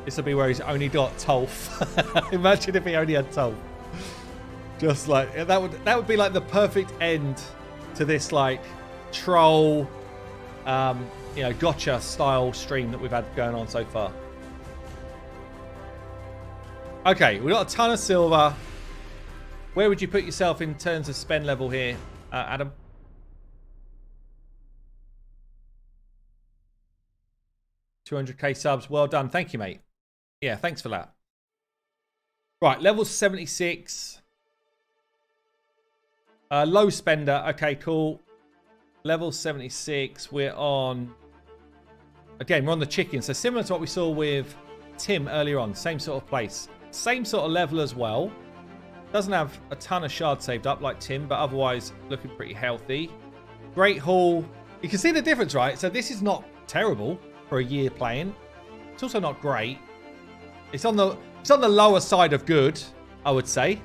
This will be where he's only got Tolf. Imagine if he only had Tolf. Just like that would be like the perfect end to this like troll, you know, gotcha style stream that we've had going on so far. Okay, we got a ton of silver. Where would you put yourself in terms of spend level here, Adam? $200k subs. Well done. Thank you, mate. Yeah, thanks for that. Right, level 76. Low spender. Okay, cool. Level 76. We're on... Again, we're on the chicken. So similar to what we saw with Tim earlier on. Same sort of place. Same sort of level as well. Doesn't have a ton of shards saved up like Tim, but otherwise looking pretty healthy. Great haul. You can see the difference, right? So this is not terrible for a year playing. It's also not great. It's on the lower side of good, I would say.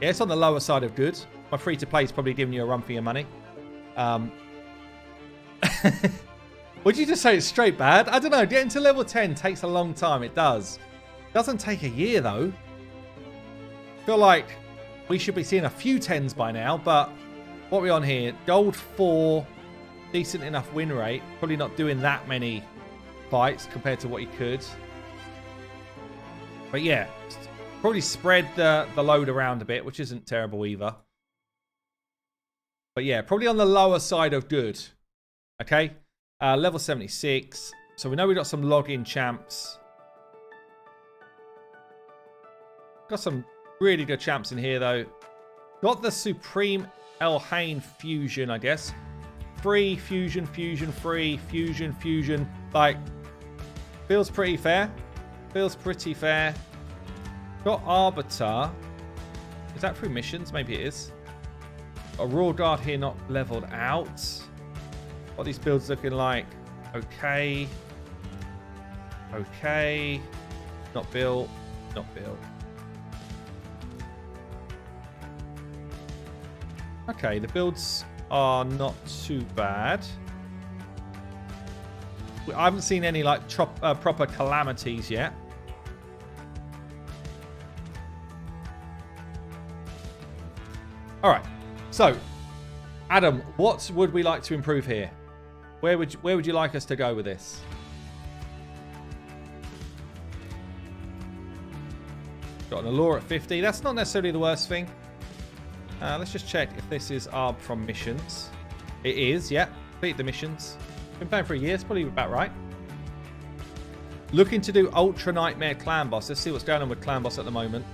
Yeah, it's on the lower side of good. My free-to-play is probably giving you a run for your money. Would you just say it's straight bad? I don't know. Getting to level 10 takes a long time. It does. Doesn't take a year, though. I feel like we should be seeing a few 10s by now, but what are we on here? Gold 4, decent enough win rate. Probably not doing that many fights compared to what he could. But yeah, probably spread the load around a bit, which isn't terrible either. But yeah, probably on the lower side of good. Okay, level 76. So we know we got some login champs. Got some really good champs in here, though. Got the Supreme Elhain fusion, I guess. Free, fusion, fusion, free, fusion, fusion. Like, feels pretty fair. Feels pretty fair. Got Arbiter. Is that through missions? Maybe it is. Got a Raw Guard here not leveled out. What are these builds looking like? Okay. Okay. Not built. Not built. Okay, the builds are not too bad. I haven't seen any like proper calamities yet. All right. So, Adam, what would we like to improve here? Where would you like us to go with this? Got an allure at 50. That's not necessarily the worst thing. Let's just check if this is ARB from missions. It is, yeah. Complete the missions. Been playing for a year. It's probably about right. Looking to do Ultra Nightmare Clan Boss. Let's see what's going on with Clan Boss at the moment.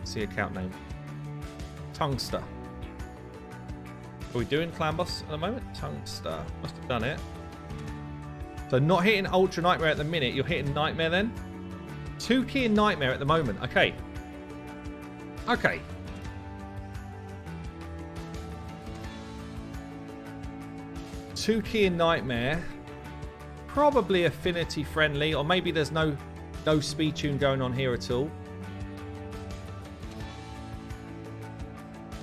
See account name. Tungster. Are we doing Clan Boss at the moment? Tungster. Must have done it. So not hitting Ultra Nightmare at the minute. You're hitting Nightmare then? 2 key in Nightmare at the moment. Okay. Okay. Two key in Nightmare. Probably affinity friendly. Or maybe there's no speed tune going on here at all.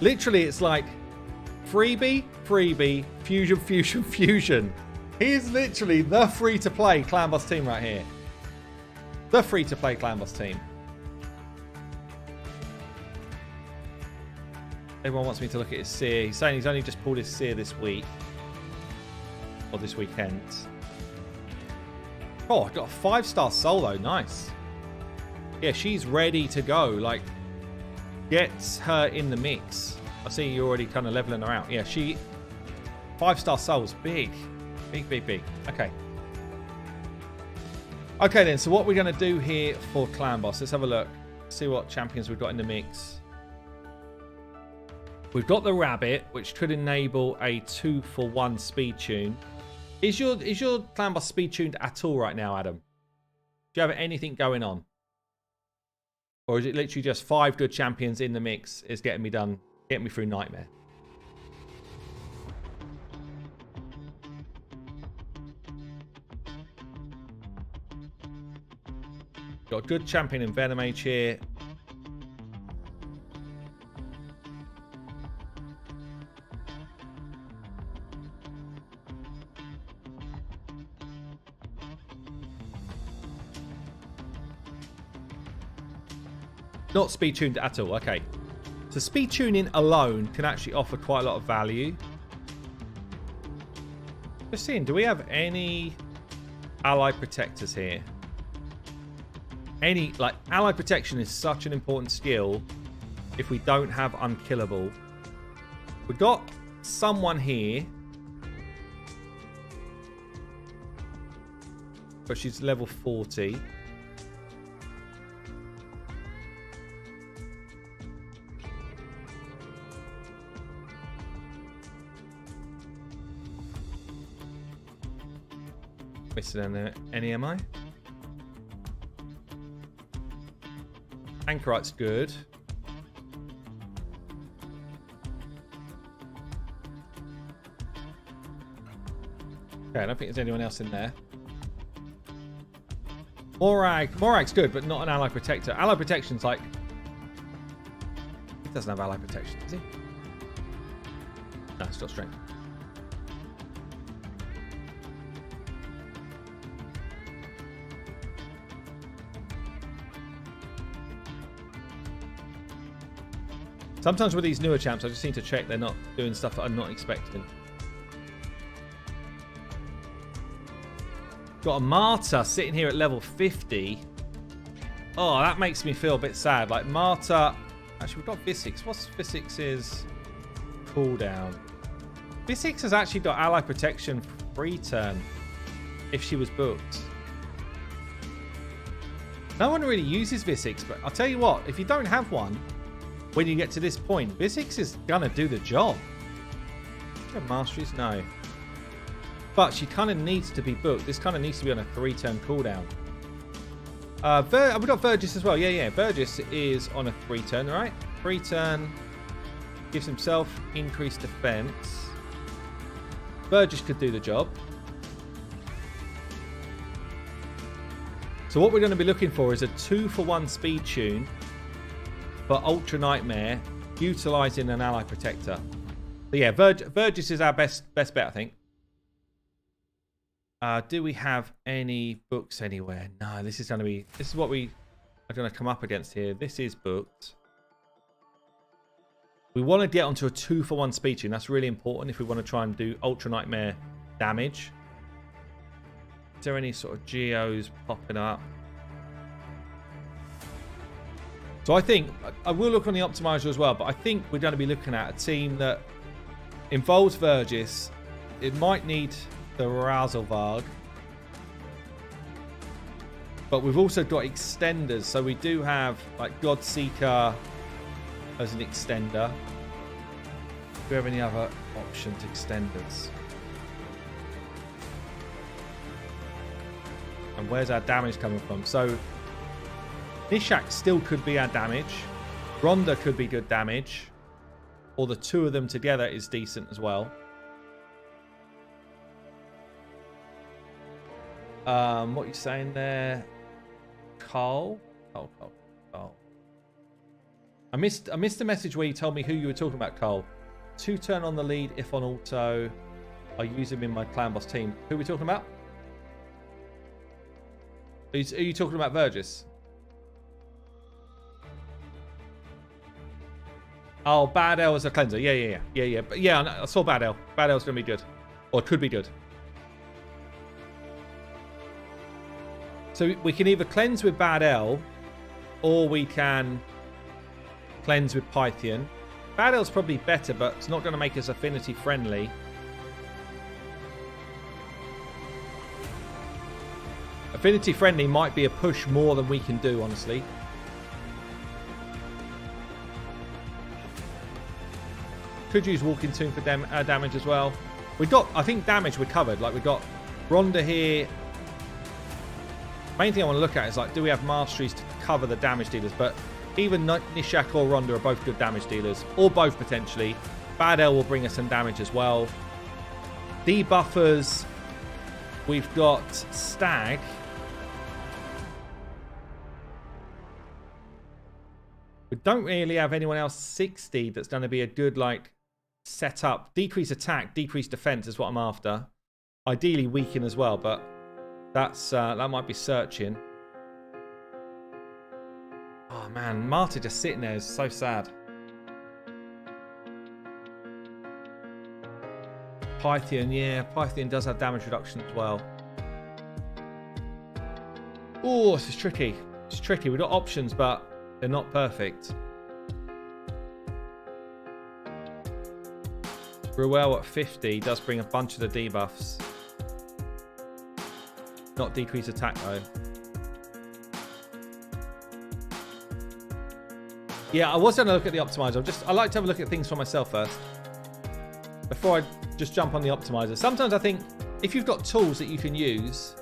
Literally, it's like freebie, freebie, fusion, fusion, fusion. He is literally the free-to-play Clan Boss team right here. The free-to-play Clan Boss team. Everyone wants me to look at his seer. He's saying he's only just pulled his seer this week. Or this weekend. Oh, I got a 5-star solo. Nice. Yeah, she's ready to go. Like, gets her in the mix. I see you already kind of leveling her out. Yeah, she... 5-star souls. Big. Big, big, big. Okay. Okay then, so what we're going to do here for Clan Boss. Let's have a look. See what champions we've got in the mix. We've got the Rabbit, which could enable a 2-for-1 speed tune. Is your Clan Boss speed tuned at all right now, Adam? Do you have anything going on? Or is it literally just 5 good champions in the mix is getting me done, getting me through Nightmare? Got a good champion in Venomage here. Not speed tuned at all. Okay. So speed tuning alone can actually offer quite a lot of value. Just seeing, do we have any ally protectors here? Any, like, ally protection is such an important skill if we don't have unkillable. We've got someone here. But she's level 40. Missing any am I? Anchorite's good. Okay, I don't think there's anyone else in there. Morag's good, but not an ally protector. Ally protection's like... He doesn't have ally protection, does he? No, it's not strength. Sometimes with these newer champs, I just need to check they're not doing stuff that I'm not expecting. Got a Marta sitting here at level 50. Oh, that makes me feel a bit sad. Like, Marta... Actually, we've got Visix. What's Visix's cooldown? Visix has actually got ally protection free turn if she was booked. No one really uses Visix, but I'll tell you what. If you don't have one, when you get to this point, Visix is going to do the job. Do you have masteries? No. But she kind of needs to be booked. This kind of needs to be on a 3-turn cooldown. We've got Vergis as well. Yeah. Vergis is on a 3-turn, right? 3-turn. Gives himself increased defense. Vergis could do the job. So what we're going to be looking for is a 2-for-1 speed tune for Ultra Nightmare, utilizing an ally protector. But yeah, Vergis is our best bet, I think. Do we have any books anywhere? No, this is what we are going to come up against here. This is booked. We want to get onto a 2-for-1 speed tune. That's really important if we want to try and do Ultra Nightmare damage. Is there any sort of geos popping up? So I think, I will look on the optimizer as well, but I think we're going to be looking at a team that involves Vergis. It might need the Razelvarg. But we've also got extenders. So we do have like Godseeker as an extender. Do we have any other options extenders? And where's our damage coming from? So Nishak still could be our damage. Rhonda could be good damage. Or the two of them together is decent as well. What are you saying there? Cole? Cole. I missed the message where you told me who you were talking about, Cole. 2-turn on the lead if on auto. I use him in my clan boss team. Who are we talking about? Are you talking about Vergis? Oh, Bad L as a cleanser. Yeah. But yeah, I saw Bad L. Bad L's going to be good. Or could be good. So we can either cleanse with Bad L, or we can cleanse with Pythian. Bad L's probably better, but it's not going to make us affinity friendly. Affinity friendly might be a push more than we can do, honestly. Could use Walking Tomb for damage as well. We've got, I think, damage we're covered. Like, we've got Rhonda here. Main thing I want to look at is, like, do we have masteries to cover the damage dealers? But even Nishak or Rhonda are both good damage dealers. Or both, potentially. Bad L will bring us some damage as well. Debuffers. We've got Stag. We don't really have anyone else 60 that's going to be a good, like, setup. Decrease attack, decrease defense is what I'm after. Ideally weaken as well, but that's that might be searching. Oh man, Marta just sitting there is so sad. Pythian, yeah, Pythian does have damage reduction as well. Oh, this is tricky. It's tricky. We've got options, but they're not perfect. Ruel at 50 does bring a bunch of the debuffs. Not decrease attack though. Yeah, I was going to look at the optimizer. I like to have a look at things for myself first before I just jump on the optimizer. Sometimes I think if you've got tools that you can use,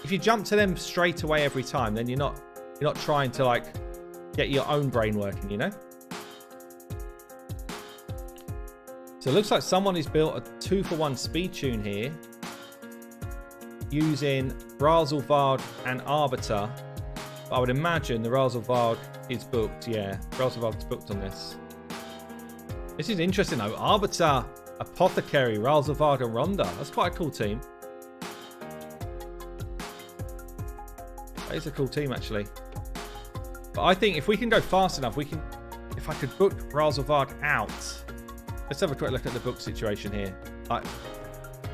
if you jump to them straight away every time, then you're not trying to like get your own brain working, you know? So it looks like someone has built a 2-for-1 speed tune here using Razelvard and Arbiter. I would imagine the Razelvard is booked. Yeah, Razelvard's booked on this. This is interesting though. Arbiter, Apothecary, Razelvard and Ronda. That's quite a cool team. That is a cool team actually. But I think if we can go fast enough, we can. If I could book Razelvard out. Let's have a quick look at the book situation here.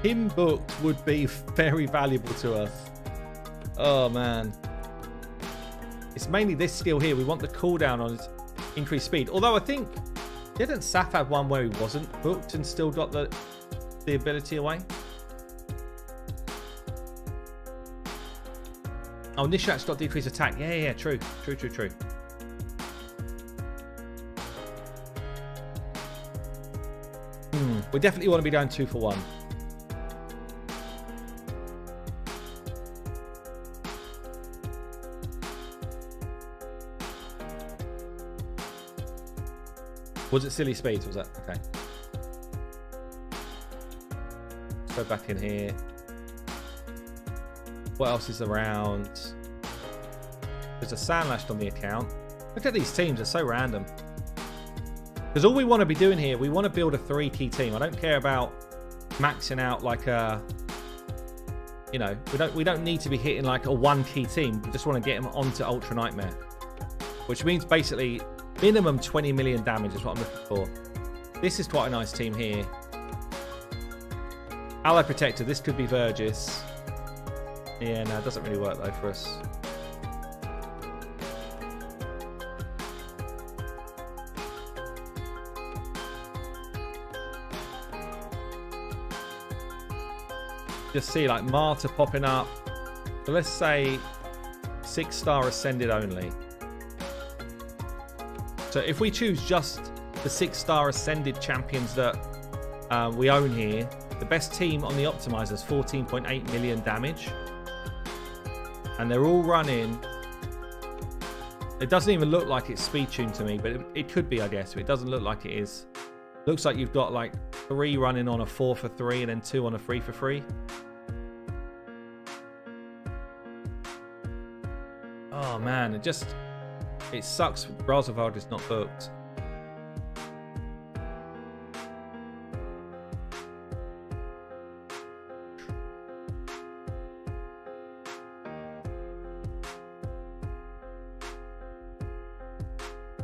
Him booked would be very valuable to us. Oh man. It's mainly this skill here. We want the cooldown on his increased speed. Although I think, didn't Saf have one where he wasn't booked and still got the ability away? Oh, Nishak's got decreased attack. Yeah, true. We definitely want to be going 2-for-1. Was it silly speeds? Was that okay? Let's go back in here. What else is around? There's a Sandlashed on the account. Look at these teams; they're so random. Because all we want to be doing here, we want to build a 3-key team. I don't care about maxing out like a, you know, we don't need to be hitting like a 1-key team. We just want to get them onto Ultra Nightmare, which means basically minimum 20 million damage is what I'm looking for. This is quite a nice team here. Ally Protector, this could be Vergis. Yeah, no, it doesn't really work though for us. Just see like Marta popping up. So let's say 6-star Ascended only. So if we choose just the 6-star Ascended champions that we own here, the best team on the optimizer is 14.8 million damage. And they're all running. It doesn't even look like it's speed tuned to me, but it could be, I guess. But it doesn't look like it is. Looks like you've got like 3 running on a 4-for-3 and then 2 on a 3-for-3. Oh man, it sucks. Razelvard is not booked.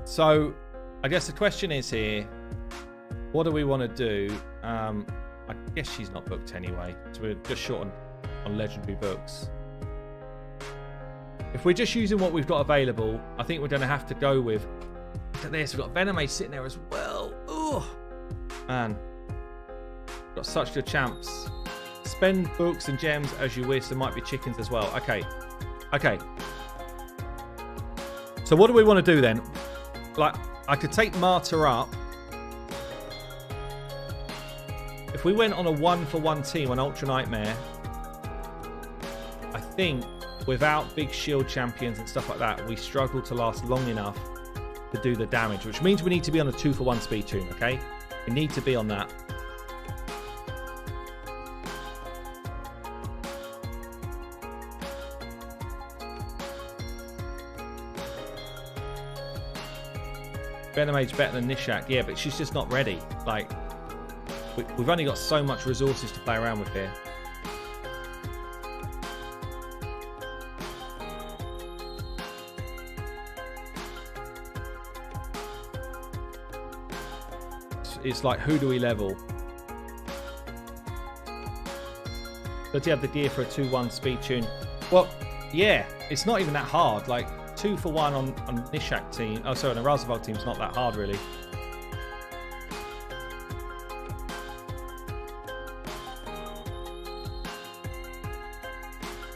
So, I guess the question is here, what do we want to do? I guess she's not booked anyway, so we're just short on legendary books. If we're just using what we've got available, I think we're going to have to go with... Look at this, we've got Venomade sitting there as well. Oh, man. Got such good champs. Spend books and gems as you wish. There might be chickens as well. Okay. So what do we want to do then? Like, I could take Marta up. If we went on a 1-for-1 team on Ultra Nightmare, I think without big shield champions and stuff like that, we struggle to last long enough to do the damage, which means we need to be on a 2-for-1 speed tune, okay? We need to be on that. Venomade's better than Nishak, yeah, but she's just not ready. Like, we've only got so much resources to play around with here. it's like, who do we level? So do you have the gear for a 2-1 speed tune? Well, yeah, it's not even that hard. Like 2 for 1 on Nishak team. Oh, sorry, on the Razavog team's not that hard, really.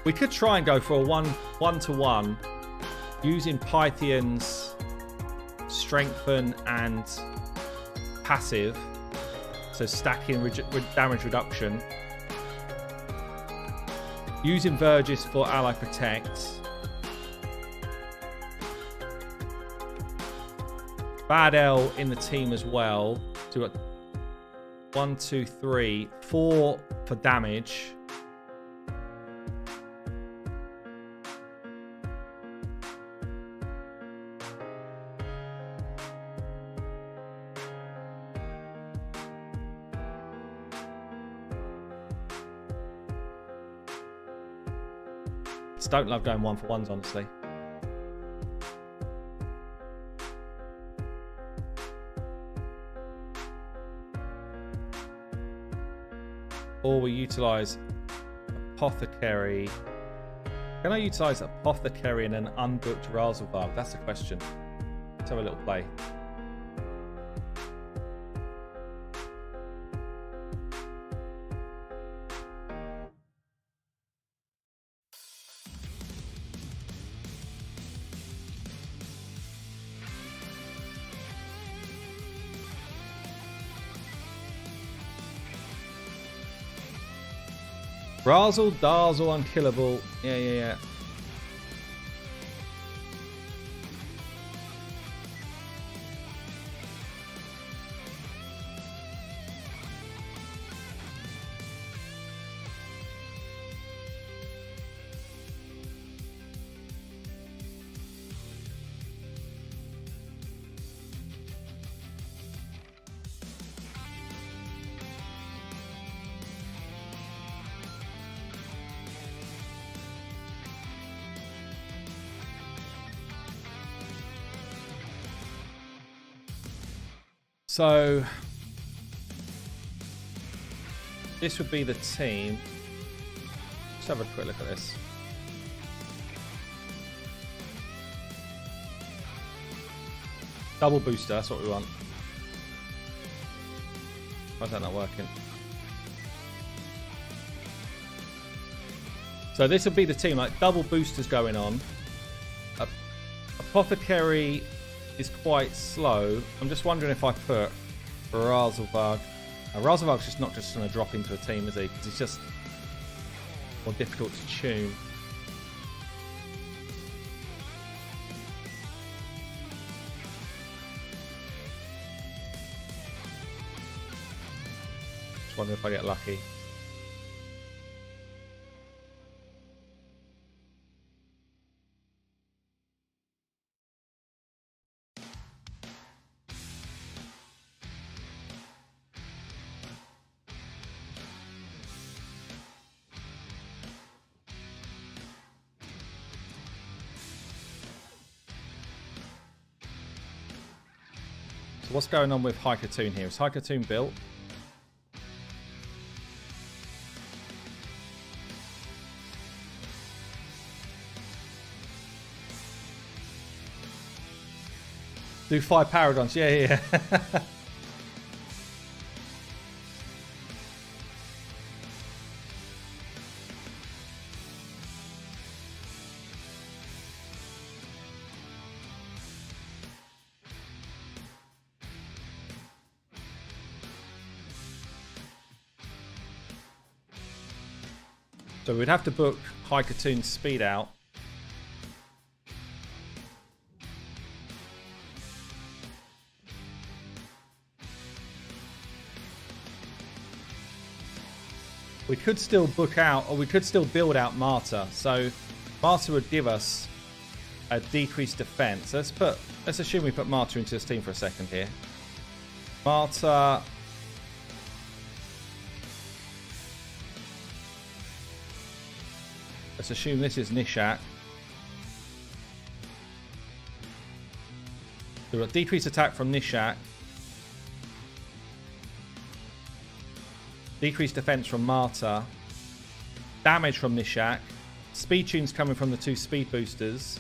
We could try and go for a 1-1 using Pythian's strengthen and passive, so stacking damage reduction, using Vergis for ally protect, Bad L in the team as well, so 1, 2, 3, 4 for damage. Just don't love going 1-for-1s, honestly. Or we utilize Apothecary. Can I utilize Apothecary and an unbooked Razelvarg? That's the question. Let's have a little play. Razel, Dazzle, unkillable. Yeah. So this would be the team. Let's have a quick look at this. Double booster, that's what we want. Why is that not working? So this would be the team, like double boosters going on. Apothecary is quite slow. I'm just wondering if I put Razelvarg. Razelvarg's just not just going to drop into a team, is he? Because he's just more difficult to tune. Just wondering if I get lucky. So what's going on with Hycatoon here? Is Hycatoon built? Do 5 Paradons. Yeah. So we'd have to book Hycatoon's speed out. We could still book out, or we could still build out Marta. So Marta would give us a decreased defense. Let's assume we put Marta into this team for a second here. Marta. Let's assume this is Nishak. So we've got decreased attack from Nishak. decreased defense from Marta, damage from Nishak, speed tunes coming from the 2 speed boosters,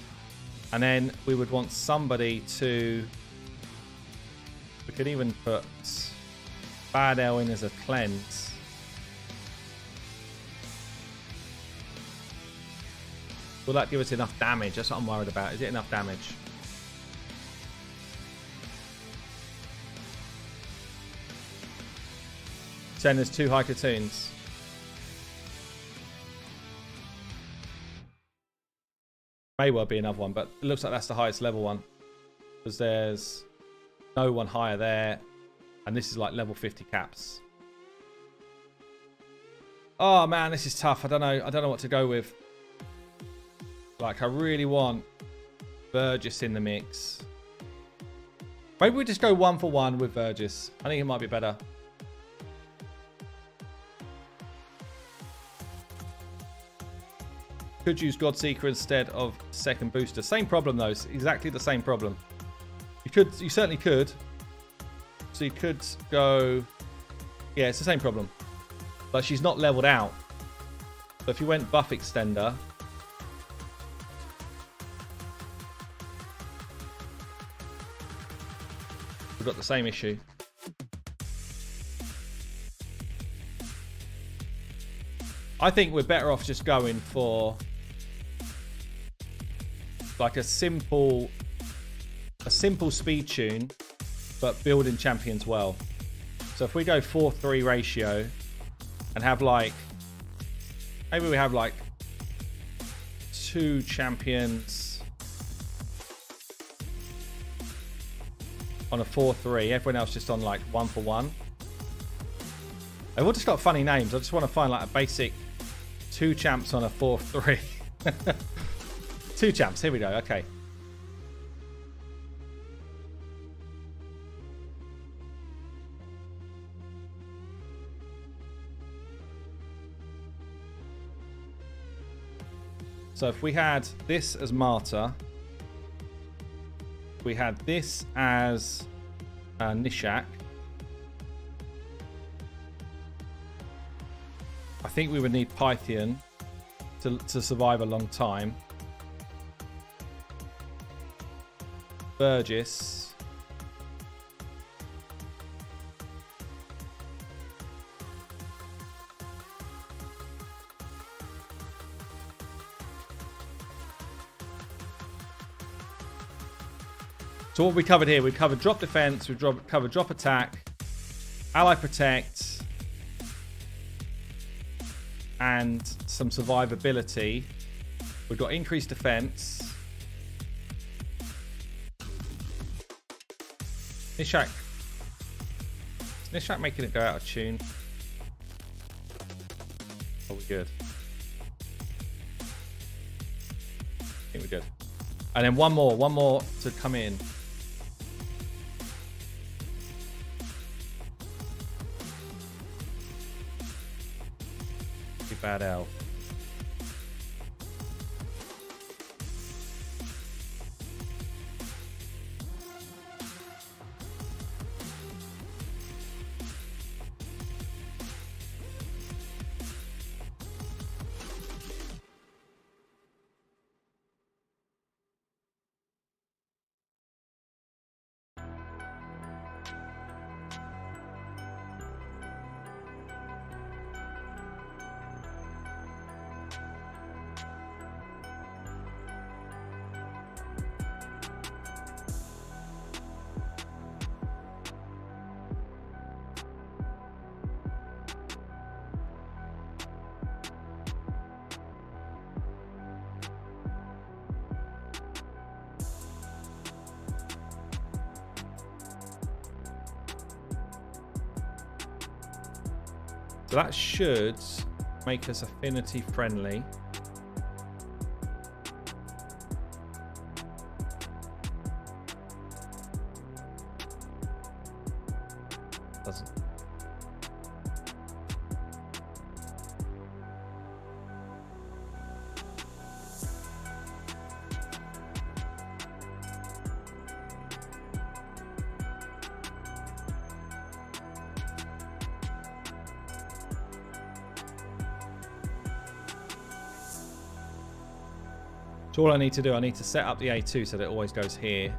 and then we would want somebody to... We could even put Bad L in as a cleanse. Will that give us enough damage? That's what I'm worried about. Is it enough damage? Saying there's 2 high Katoons. May well be another one, but it looks like that's the highest level one. Because there's no one higher there. And this is like level 50 caps. Oh man, this is tough. I don't know what to go with. Like, I really want Burgess in the mix. Maybe we just go 1 for 1 with Burgess. I think it might be better. Could use Godseeker instead of second booster. Same problem though. It's exactly the same problem. You certainly could. So you could go... Yeah, it's the same problem. But she's not leveled out. So if you went buff extender... We've got the same issue. I think we're better off just going for like a simple speed tune, but building champions well. So if we go 4-3 ratio and have like, maybe we have like 2 champions on a 4-3, everyone else just on like 1 for 1. They've all just got funny names. I just want to find like a basic 2 champs on a 4-3. 2 champs, here we go, okay. So if we had this as Marta, we had this as Nishak, I think we would need Pythian to survive a long time. Burgess. So what we covered here, we covered drop defense, we covered drop attack, ally protect, and some survivability. We've got increased defense. Nishak. Is Nishak making it go out of tune? Oh, we're good. I think we're good. And then one more to come in. Bad L. So that should make us affinity friendly. Doesn't. So all I need to do, I need to set up the A2 so that it always goes here.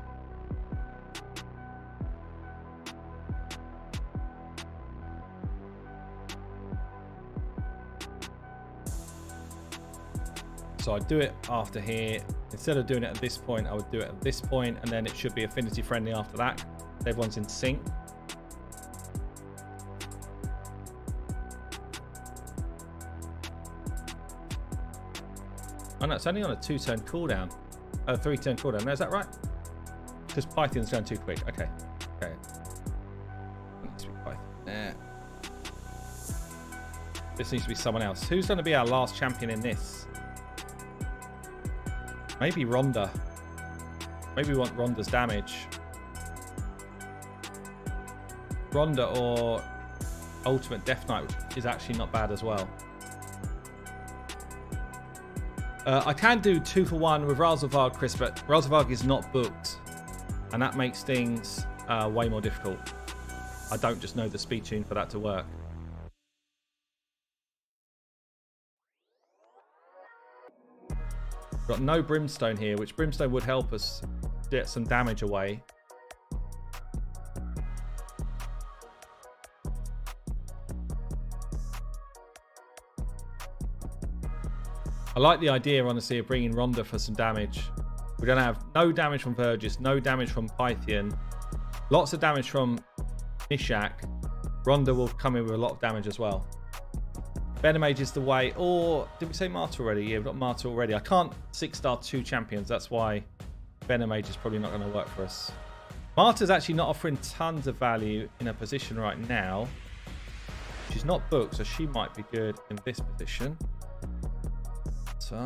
So I'd do it after here. Instead of doing it at this point, I would do it at this point, and then it should be affinity friendly after that. Everyone's in sync. Oh no, it's only on a 2-turn cooldown. Oh, 3-turn cooldown. No, is that right? Because Python's going too quick. Okay. Okay. Needs to be Python there. This needs to be someone else. Who's going to be our last champion in this? Maybe Rhonda. Maybe we want Rhonda's damage. Rhonda or Ultimate Death Knight, which is actually not bad as well. I can do 2 for 1 with Razorvarg, Chris, but Razorvarg is not booked, and that makes things way more difficult. I don't just know the speed tune for that to work. Got no Brimstone here, which Brimstone would help us get some damage away. I like the idea, honestly, of bringing Rhonda for some damage. We're going to have no damage from Vergis, no damage from Pythian, lots of damage from Nishak. Rhonda will come in with a lot of damage as well. Venomage is the way, or did we say Martyr already? Yeah, we've got Martyr already. I can't 6-star 2 champions. That's why Venomage is probably not going to work for us. Martyr's actually not offering tons of value in a position right now. She's not booked, so she might be good in this position. So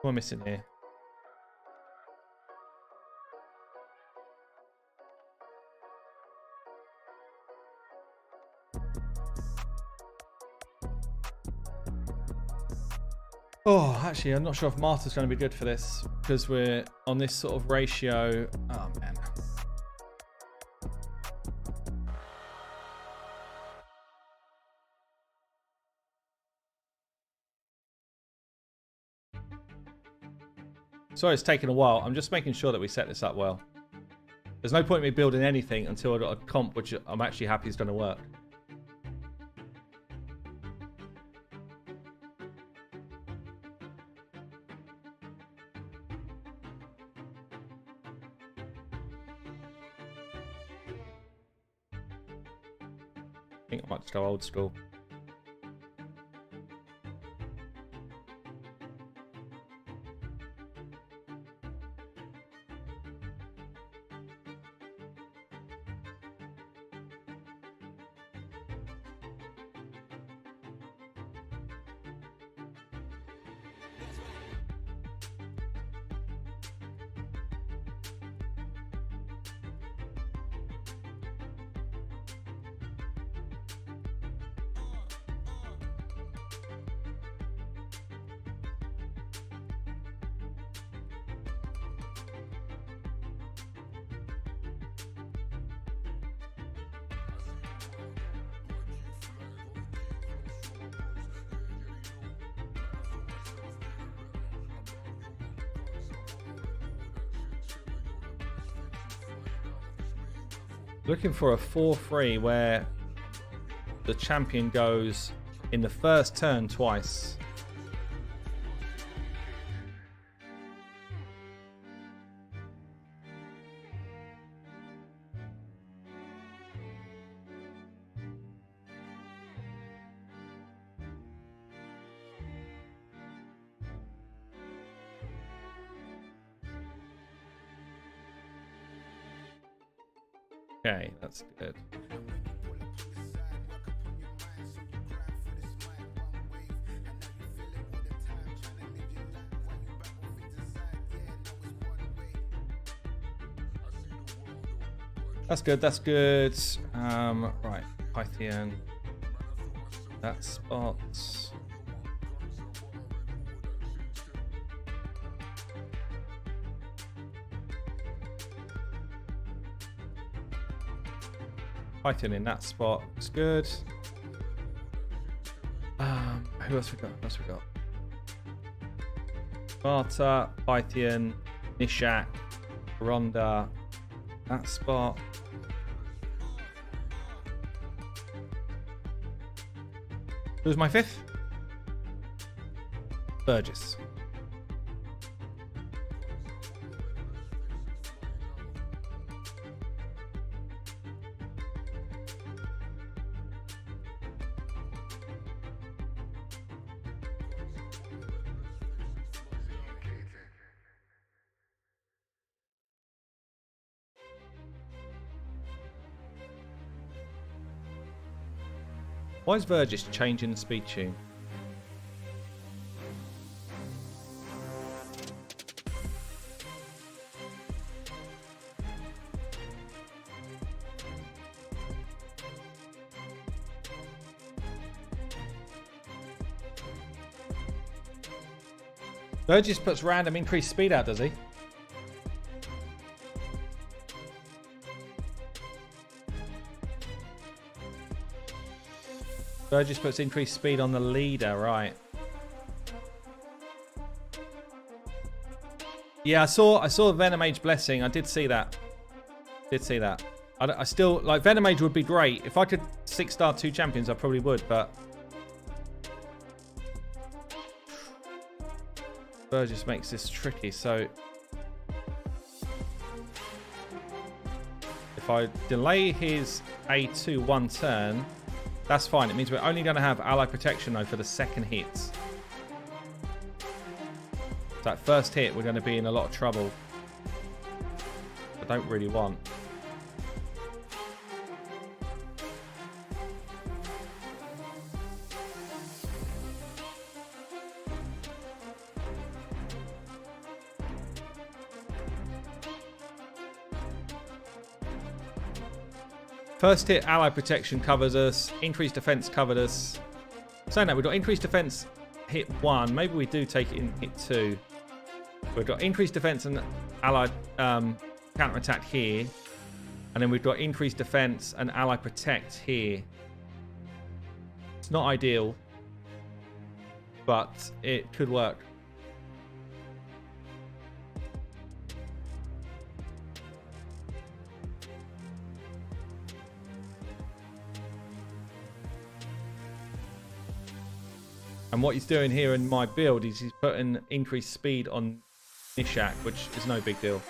what am I missing here? Oh, actually, I'm not sure if Martyr's going to be good for this because we're on this sort of ratio. Oh, man. Sorry, it's taken a while. I'm just making sure that we set this up well. There's no point in me building anything until I've got a comp which I'm actually happy is going to work. I think I might just go old school. Looking for a 4-3 where the champion goes in the first turn twice. Okay, that's good. That's good, that's good. Right, Pythian. That spot. Python in that spot. Looks good. Who else we got? Who else we got? Sparta, Python, Nishak, Ronda. That spot. Who's my fifth? Burgess. Why is Burgess changing the speed tune? Burgess puts random increased speed out, does he? Burgess puts increased speed on the leader, right? Yeah, I saw Venom Age Blessing. I did see that. I still like Venom Age would be great if I could 6-star 2 champions. I probably would, but Burgess makes this tricky. So if I delay his A2 one turn. That's fine. It means we're only going to have ally protection though for the second hit. So that first hit, we're going to be in a lot of trouble. I don't really want. First hit, ally protection covers us. Increased defense covered us. Saying that, we've got increased defense hit 1. Maybe we do take it in hit 2. We've got increased defense and ally counter attack here. And then we've got increased defense and ally protect here. It's not ideal, but it could work. And what he's doing here in my build is he's putting increased speed on Nishak, which is no big deal.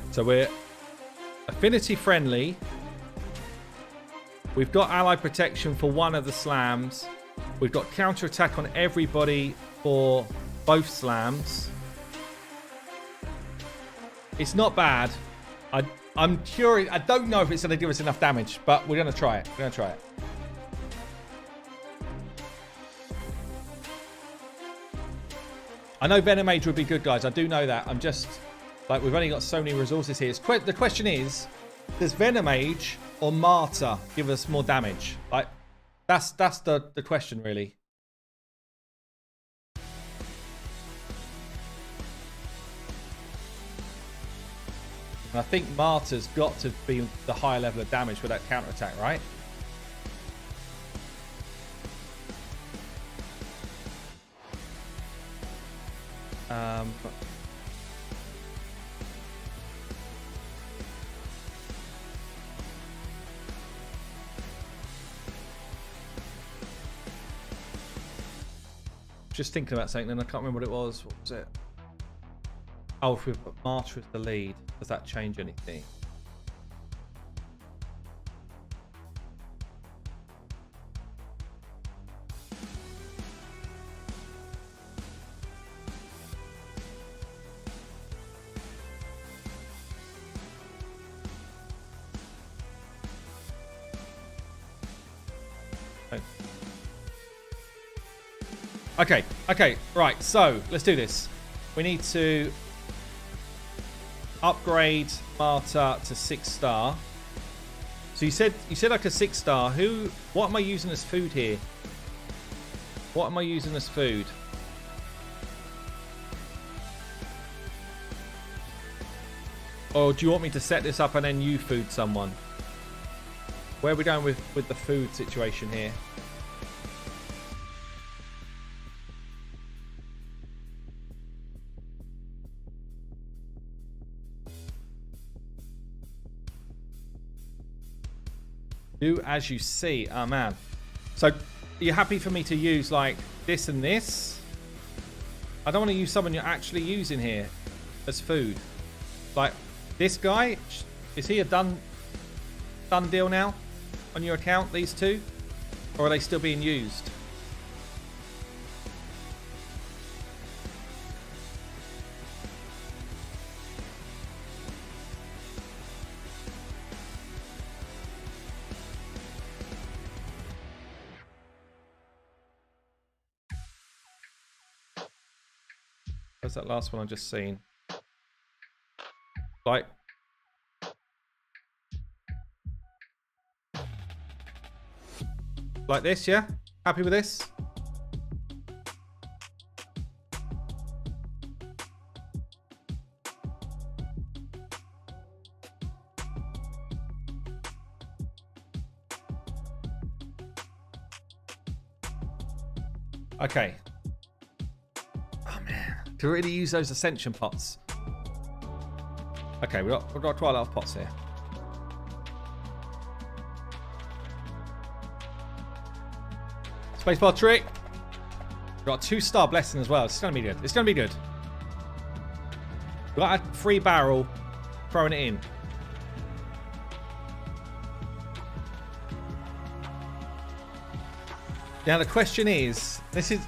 So we're affinity friendly. We've got ally protection for one of the slams. We've got counter attack on everybody for both slams. It's not bad. I'm curious. I don't know if it's going to give us enough damage, but we're going to try it. We're going to try it. I know Venom Age would be good, guys. I do know that. I'm just like, we've only got so many resources here. The question is, does Venom Age or Martyr give us more damage? Like, that's the question, really. And I think Martyr's got to be the higher level of damage with that counter attack, right? Just thinking about something, and I can't remember what it was. What was it? Oh, if we've got March with the lead, does that change anything? Okay, right, so let's do this. We need to upgrade Marta to 6-star. So you said like a 6-star. What am I using as food here? What am I using as food? Or do you want me to set this up and then you food someone? Where are we going with the food situation here? Do as you see. Oh man. So are you happy for me to use like this and this? I don't want to use someone you're actually using here as food. Like this guy, is he a done deal now on your account, these two? Or are they still being used? Where's that last one I just seen? Like this, yeah? Happy with this? Okay. Oh man, to really use those ascension pots. Okay, we've got quite a lot of pots here. Spacebar trick. We've got a 2-star blessing as well. It's gonna be good. It's gonna be good. We've got a free barrel, throwing it in. Now the question is,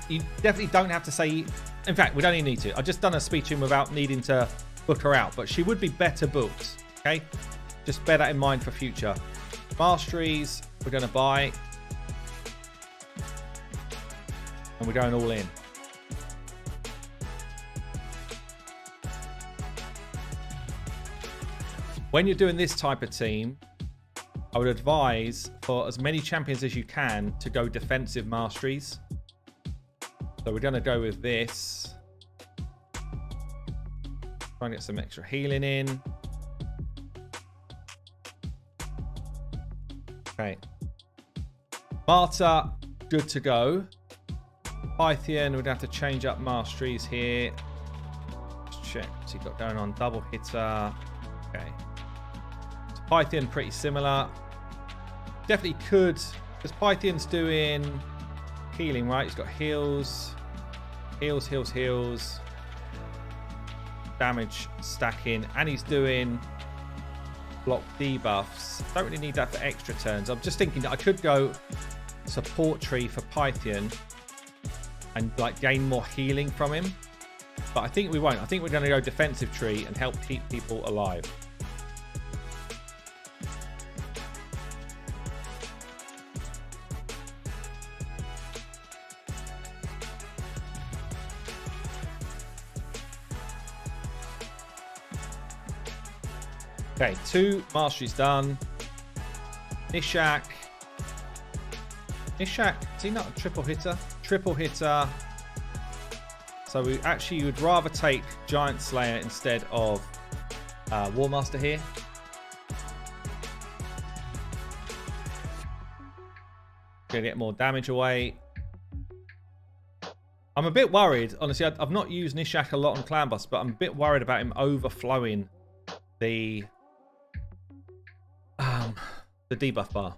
you definitely don't have to say, in fact, we don't even need to. I've just done a speech in without needing to book her out, but she would be better booked, okay? Just bear that in mind for future. Masteries, we're gonna buy. And we're going all in. When you're doing this type of team, I would advise for as many champions as you can to go defensive masteries. So we're going to go with this. Try and get some extra healing in. Okay. Marta, good to go. Pythian, we'd have to change up masteries here. Let's check what's he got going on. Double hitter. Okay. So Pythian, pretty similar. Definitely could, because Pythian's doing healing, right? He's got heals. Heals, heals, heals. Damage stacking. And he's doing block debuffs. Don't really need that for extra turns. I'm just thinking that I could go support tree for Pythian and like gain more healing from him, but I think we won't. I think we're going to go defensive tree and help keep people alive. Okay, 2 masteries done. Nishak, is he not a triple hitter? Triple hitter. So we actually would rather take Giant Slayer instead of War Master here. Gonna get more damage away. I'm a bit worried, honestly. I've not used Nishak a lot on Clan Boss, but I'm a bit worried about him overflowing the debuff bar.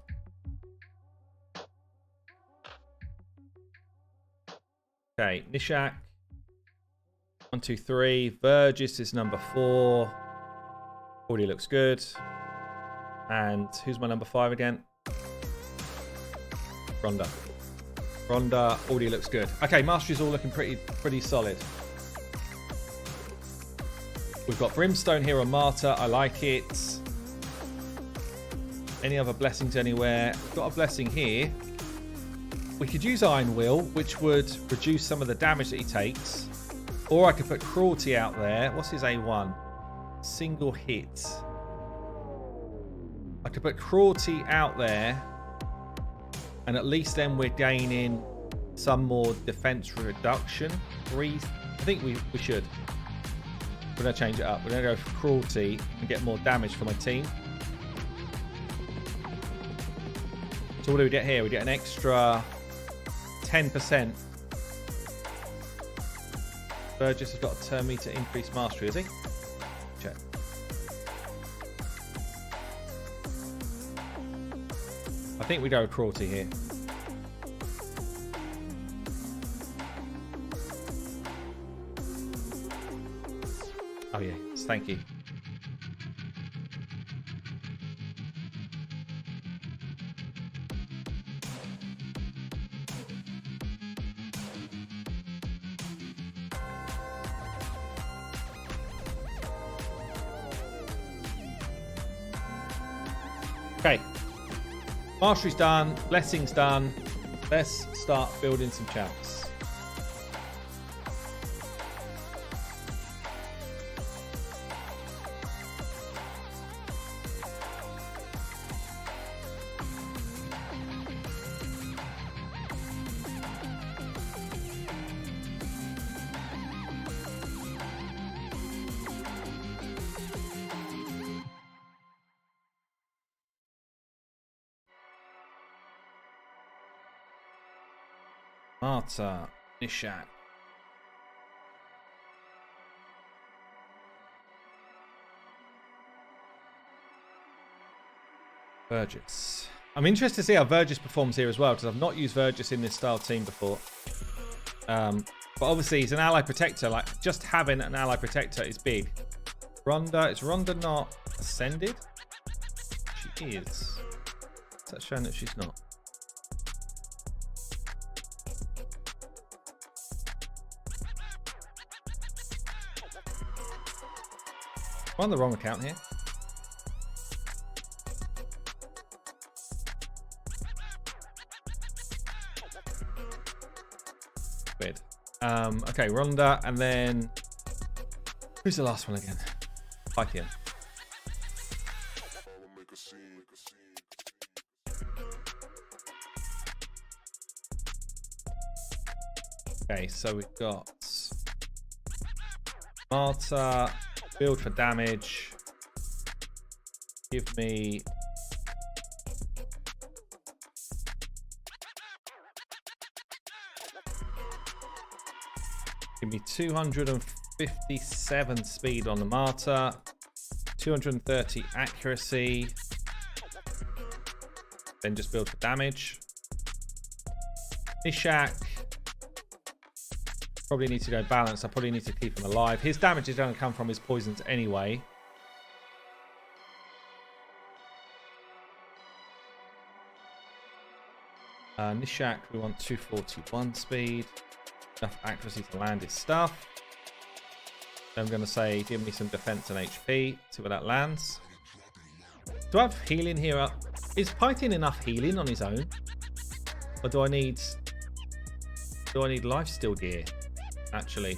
Okay, Nishak. 1, 2, 3. Vergis is number 4. Already looks good. And who's my number 5 again? Ronda. Ronda already looks good. Okay, Mastery's all looking pretty solid. We've got Brimstone here on Martyr. I like it. Any other blessings anywhere? Got a blessing here. We could use Iron Will, which would reduce some of the damage that he takes. Or I could put Cruelty out there. What's his A1? Single hit. I could put Cruelty out there. And at least then we're gaining some more defense reduction. I think we should. We're going to change it up. We're going to go for Cruelty and get more damage for my team. So what do we get here? We get an extra 10%. Burgess has got a turn meter increased mastery, is he? Check. I think we go with Cruelty here. Oh yeah, thank you. Okay, mastery's done, blessing's done. Let's start building some champs. Marta, Nishak. Vergis. I'm interested to see how Vergis performs here as well, because I've not used Vergis in this style team before. But obviously he's an ally protector. Like, just having an ally protector is big. Ronda, is Ronda not ascended? She is. Is that showing that she's not? I'm on the wrong account here. Weird. Okay, Ronda, and then who's the last one again? Pythian. Okay, so we've got Marta. Build for damage. Give me Give me 257 speed on the Martyr, 230 accuracy, then just build for damage. Nishak, probably need to go balanced. I probably need to keep him alive. His damage is going to come from his poisons anyway. Nishak, we want 241 speed. Enough accuracy to land his stuff. Then I'm going to say, give me some defense and HP. See where that lands. Do I have healing here up? Is Python enough healing on his own? Or do I need lifesteal gear, actually?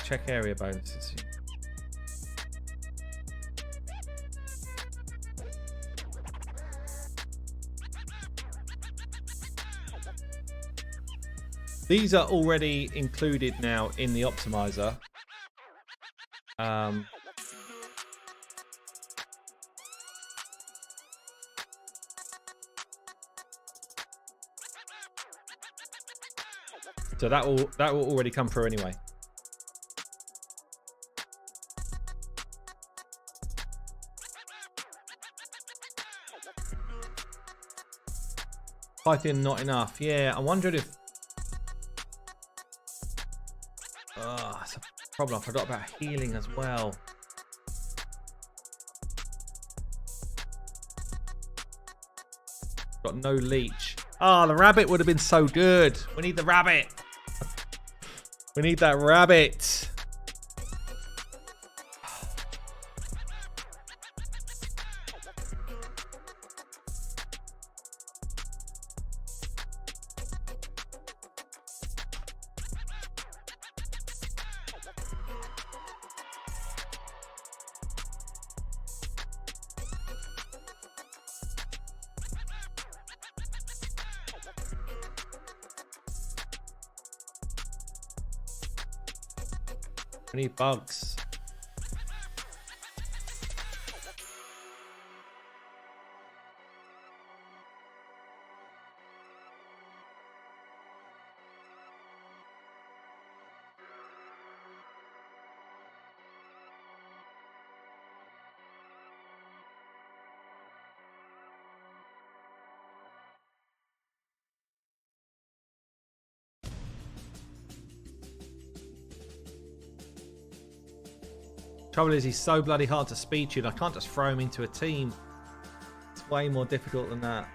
Check area bonuses. These are already included now in the optimizer. So that will already come through anyway. Python not enough. Yeah, I wondered if that's a problem. I forgot about healing as well. Got no leech. Ah, the rabbit would have been so good. We need the rabbit. We need that rabbit. We need bugs. Trouble is, he's so bloody hard to speed tune. I can't just throw him into a team. It's way more difficult than that.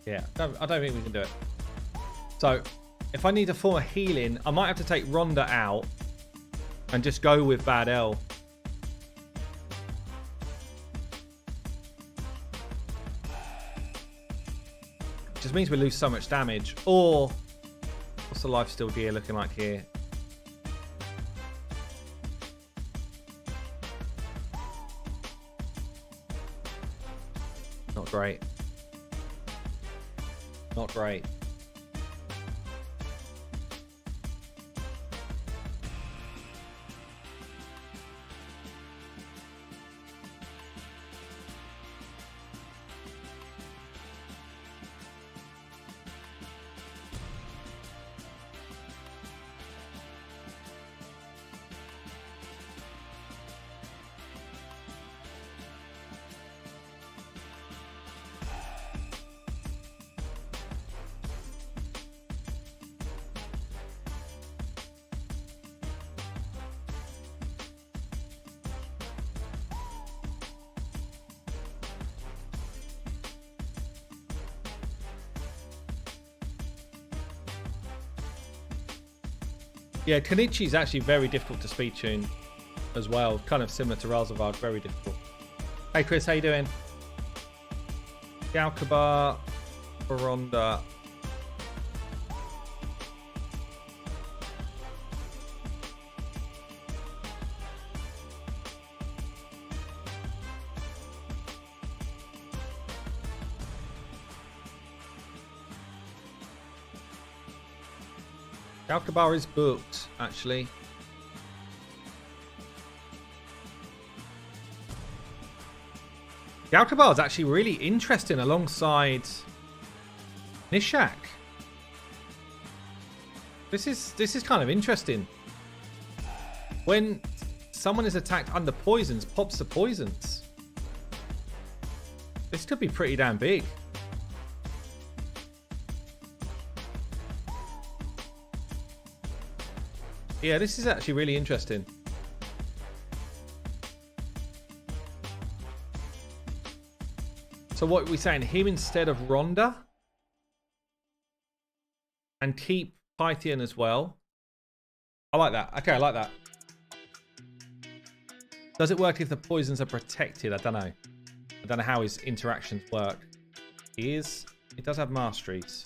Yeah, I don't think we can do it. So, if I need a form of healing, I might have to take Rhonda out and just go with Bad L. Just means we lose so much damage. Or, what's the lifesteal gear looking like here? Not great. Not great. Yeah, Kenichi is actually very difficult to speed tune as well. Kind of similar to Ralzavad, very difficult. Hey Chris, how you doing? Galkabar, Baronda. Galkabar is booked, actually. Galkabar is actually really interesting alongside Nishak. This is kind of interesting. When someone is attacked under poisons, pops the poisons. This could be pretty damn big. Yeah, this is actually really interesting. So what are we saying? Him instead of Rhonda? And keep Pythian as well. I like that. Okay, I like that. Does it work if the poisons are protected? I don't know. I don't know how his interactions work. He does have masteries.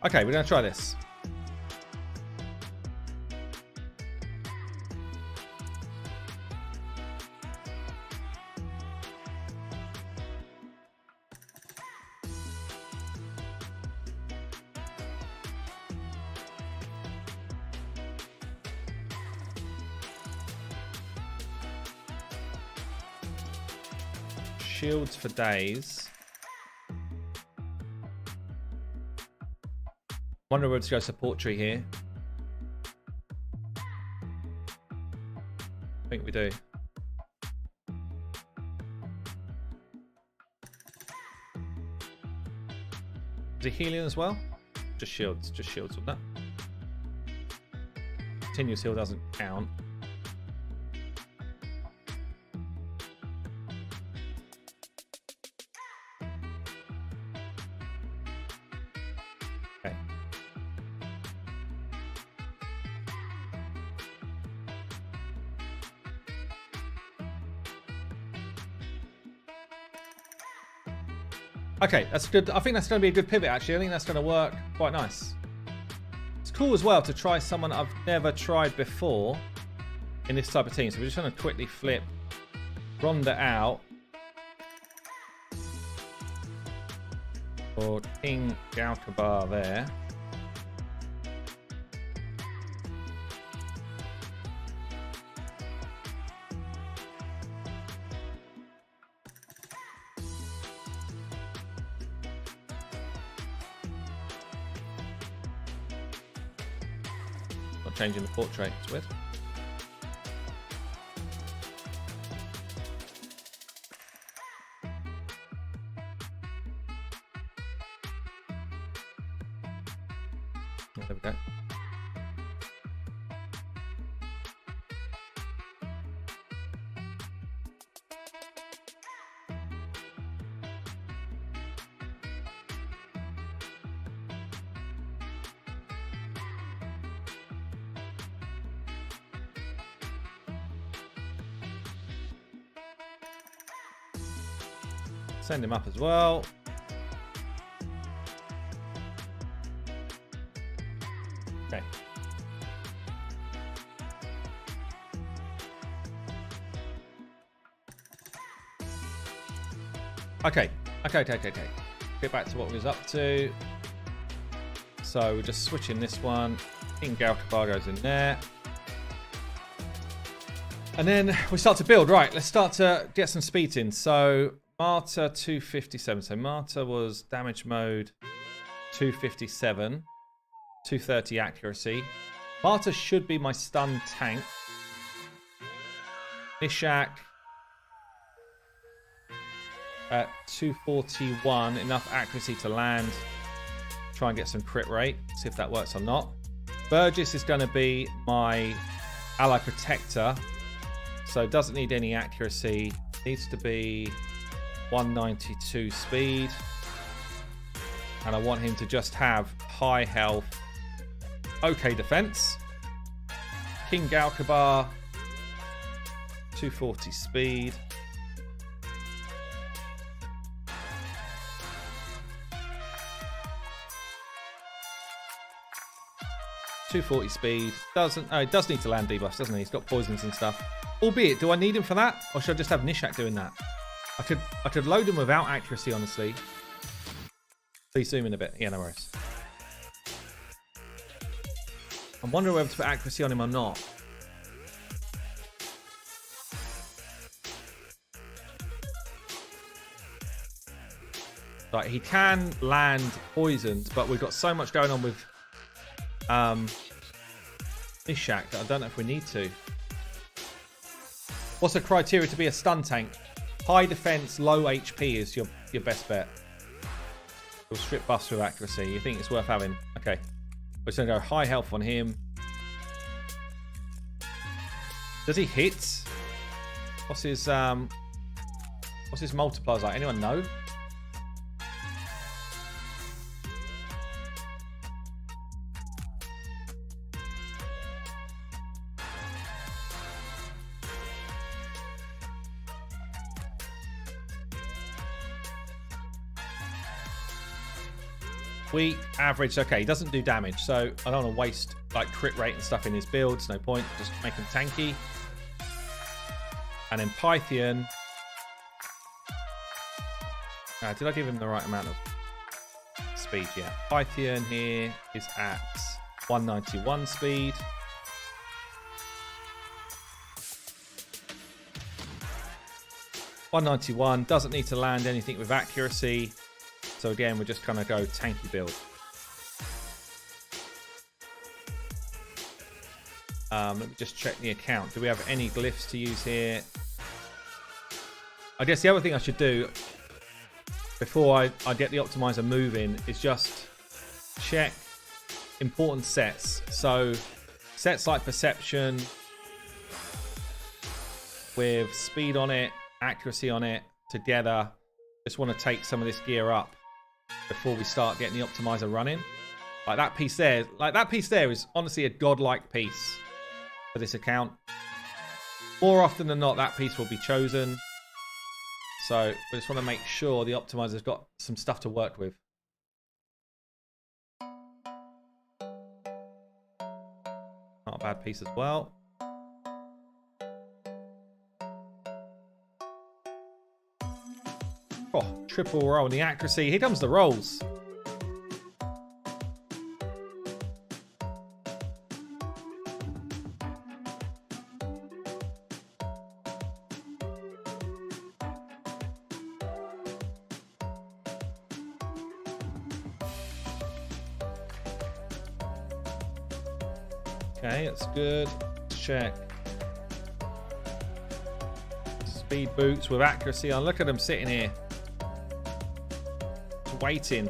Okay, we're going to try this. Shields for days. Wonder whether to go support tree here. I think we do. Is he healing as well? Just shields on that. Continuous heal doesn't count. Okay, that's good. I think that's going to be a good pivot, actually. I think that's going to work quite nice. It's cool as well to try someone I've never tried before in this type of team. So we're just going to quickly flip Rhonda out for King Galkabar there. Changing the portrait, it's weird. Oh, there we go. Send him up as well. Okay. Okay. Get back to what we was up to. So we're just switching this one. King Galkabar goes in there. And then we start to build. Right, let's start to get some speed in. So Marta 257. So Marta was damage mode 257. 230 accuracy. Marta should be my stun tank. Nishak at 241. Enough accuracy to land. Try and get some crit rate. See if that works or not. Burgess is going to be my ally protector. So doesn't need any accuracy. Needs to be 192 speed. And I want him to just have high health. Okay defense. King Galkabar 240 speed. .240 speed. It does need to land debuffs, doesn't he? He's got poisons and stuff. Albeit, do I need him for that? Or should I just have Nishak doing that? I could load him without accuracy, honestly. Please zoom in a bit. Yeah, no worries. I'm wondering whether to put accuracy on him or not. Like, he can land poisoned, but we've got so much going on with Nishak that I don't know if we need to. What's the criteria to be a stun tank? High defense, low HP is your best bet. We'll strip buffs with accuracy. You think it's worth having? Okay. We're just going to go high health on him. Does he hit? What's his multipliers like? Anyone know? Sweet. Average. Okay, he doesn't do damage, so I don't want to waste like crit rate and stuff in his builds. No point. Just make him tanky. And then Pythian. Did I give him the right amount of speed? Yeah. Pythian here is at 191 speed. $191, doesn't need to land anything with accuracy. So again, we're just gonna go tanky build. Let me just check the account. Do we have any glyphs to use here? I guess the other thing I should do before I get the optimizer moving is just check important sets. So sets like perception with speed on it, accuracy on it together. Just want to take some of this gear up before we start getting the optimizer running. Like that piece there is honestly a godlike piece for this account. More often than not, that piece will be chosen. So we just want to make sure the optimizer's got some stuff to work with. Not a bad piece as well. Oh, triple roll. The accuracy. Here comes the rolls. Okay, that's good. Let's check. Speed boots with accuracy on. Look at them sitting here. Just waiting.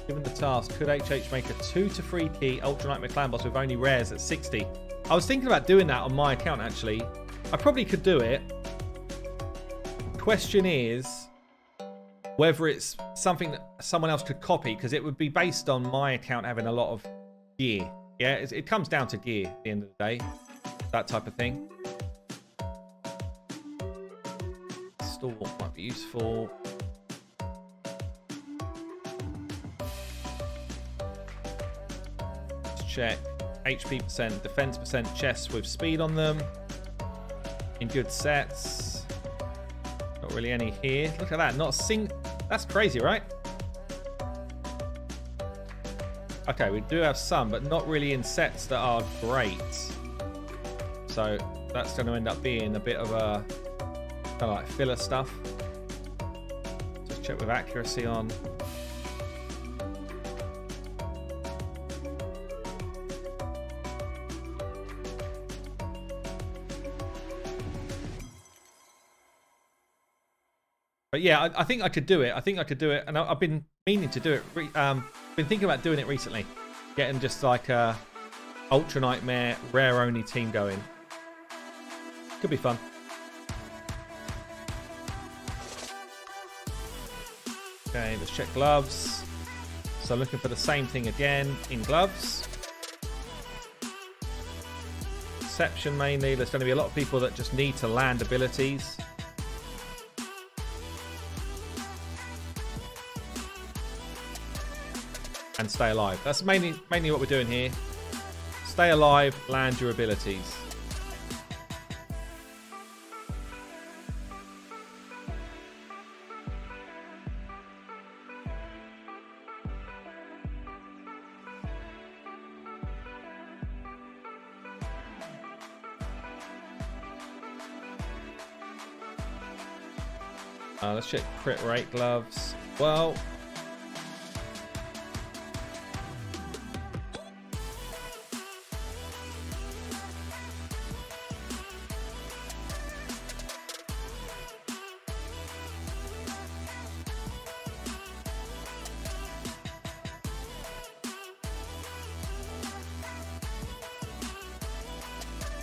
Given the task, could HH make a 2 to 3 key Ultra Nightmare Clan boss with only rares at 60? I was thinking about doing that on my account, actually. I probably could do it. Question is whether it's something that someone else could copy, because it would be based on my account having a lot of gear. Yeah, it comes down to gear at the end of the day. That type of thing. Stalwart might be useful. Let's check. HP percent, defense percent, chests with speed on them. In good sets. Not really any here. Look at that. Not a sing. That's crazy, right? Okay, we do have some, but not really in sets that are great. So that's going to end up being a bit of a kind of like filler stuff. Just check with accuracy on. But yeah, I think I could do it. I think I could do it, and I've been meaning to do it. Been thinking about doing it recently, getting just like a Ultra Nightmare rare only team going. Could be fun. Okay, let's check gloves. So looking for the same thing again in gloves. Perception mainly. There's going to be a lot of people that just need to land abilities. And stay alive. That's mainly what we're doing here. Stay alive, land your abilities. Let's check crit rate gloves. Well,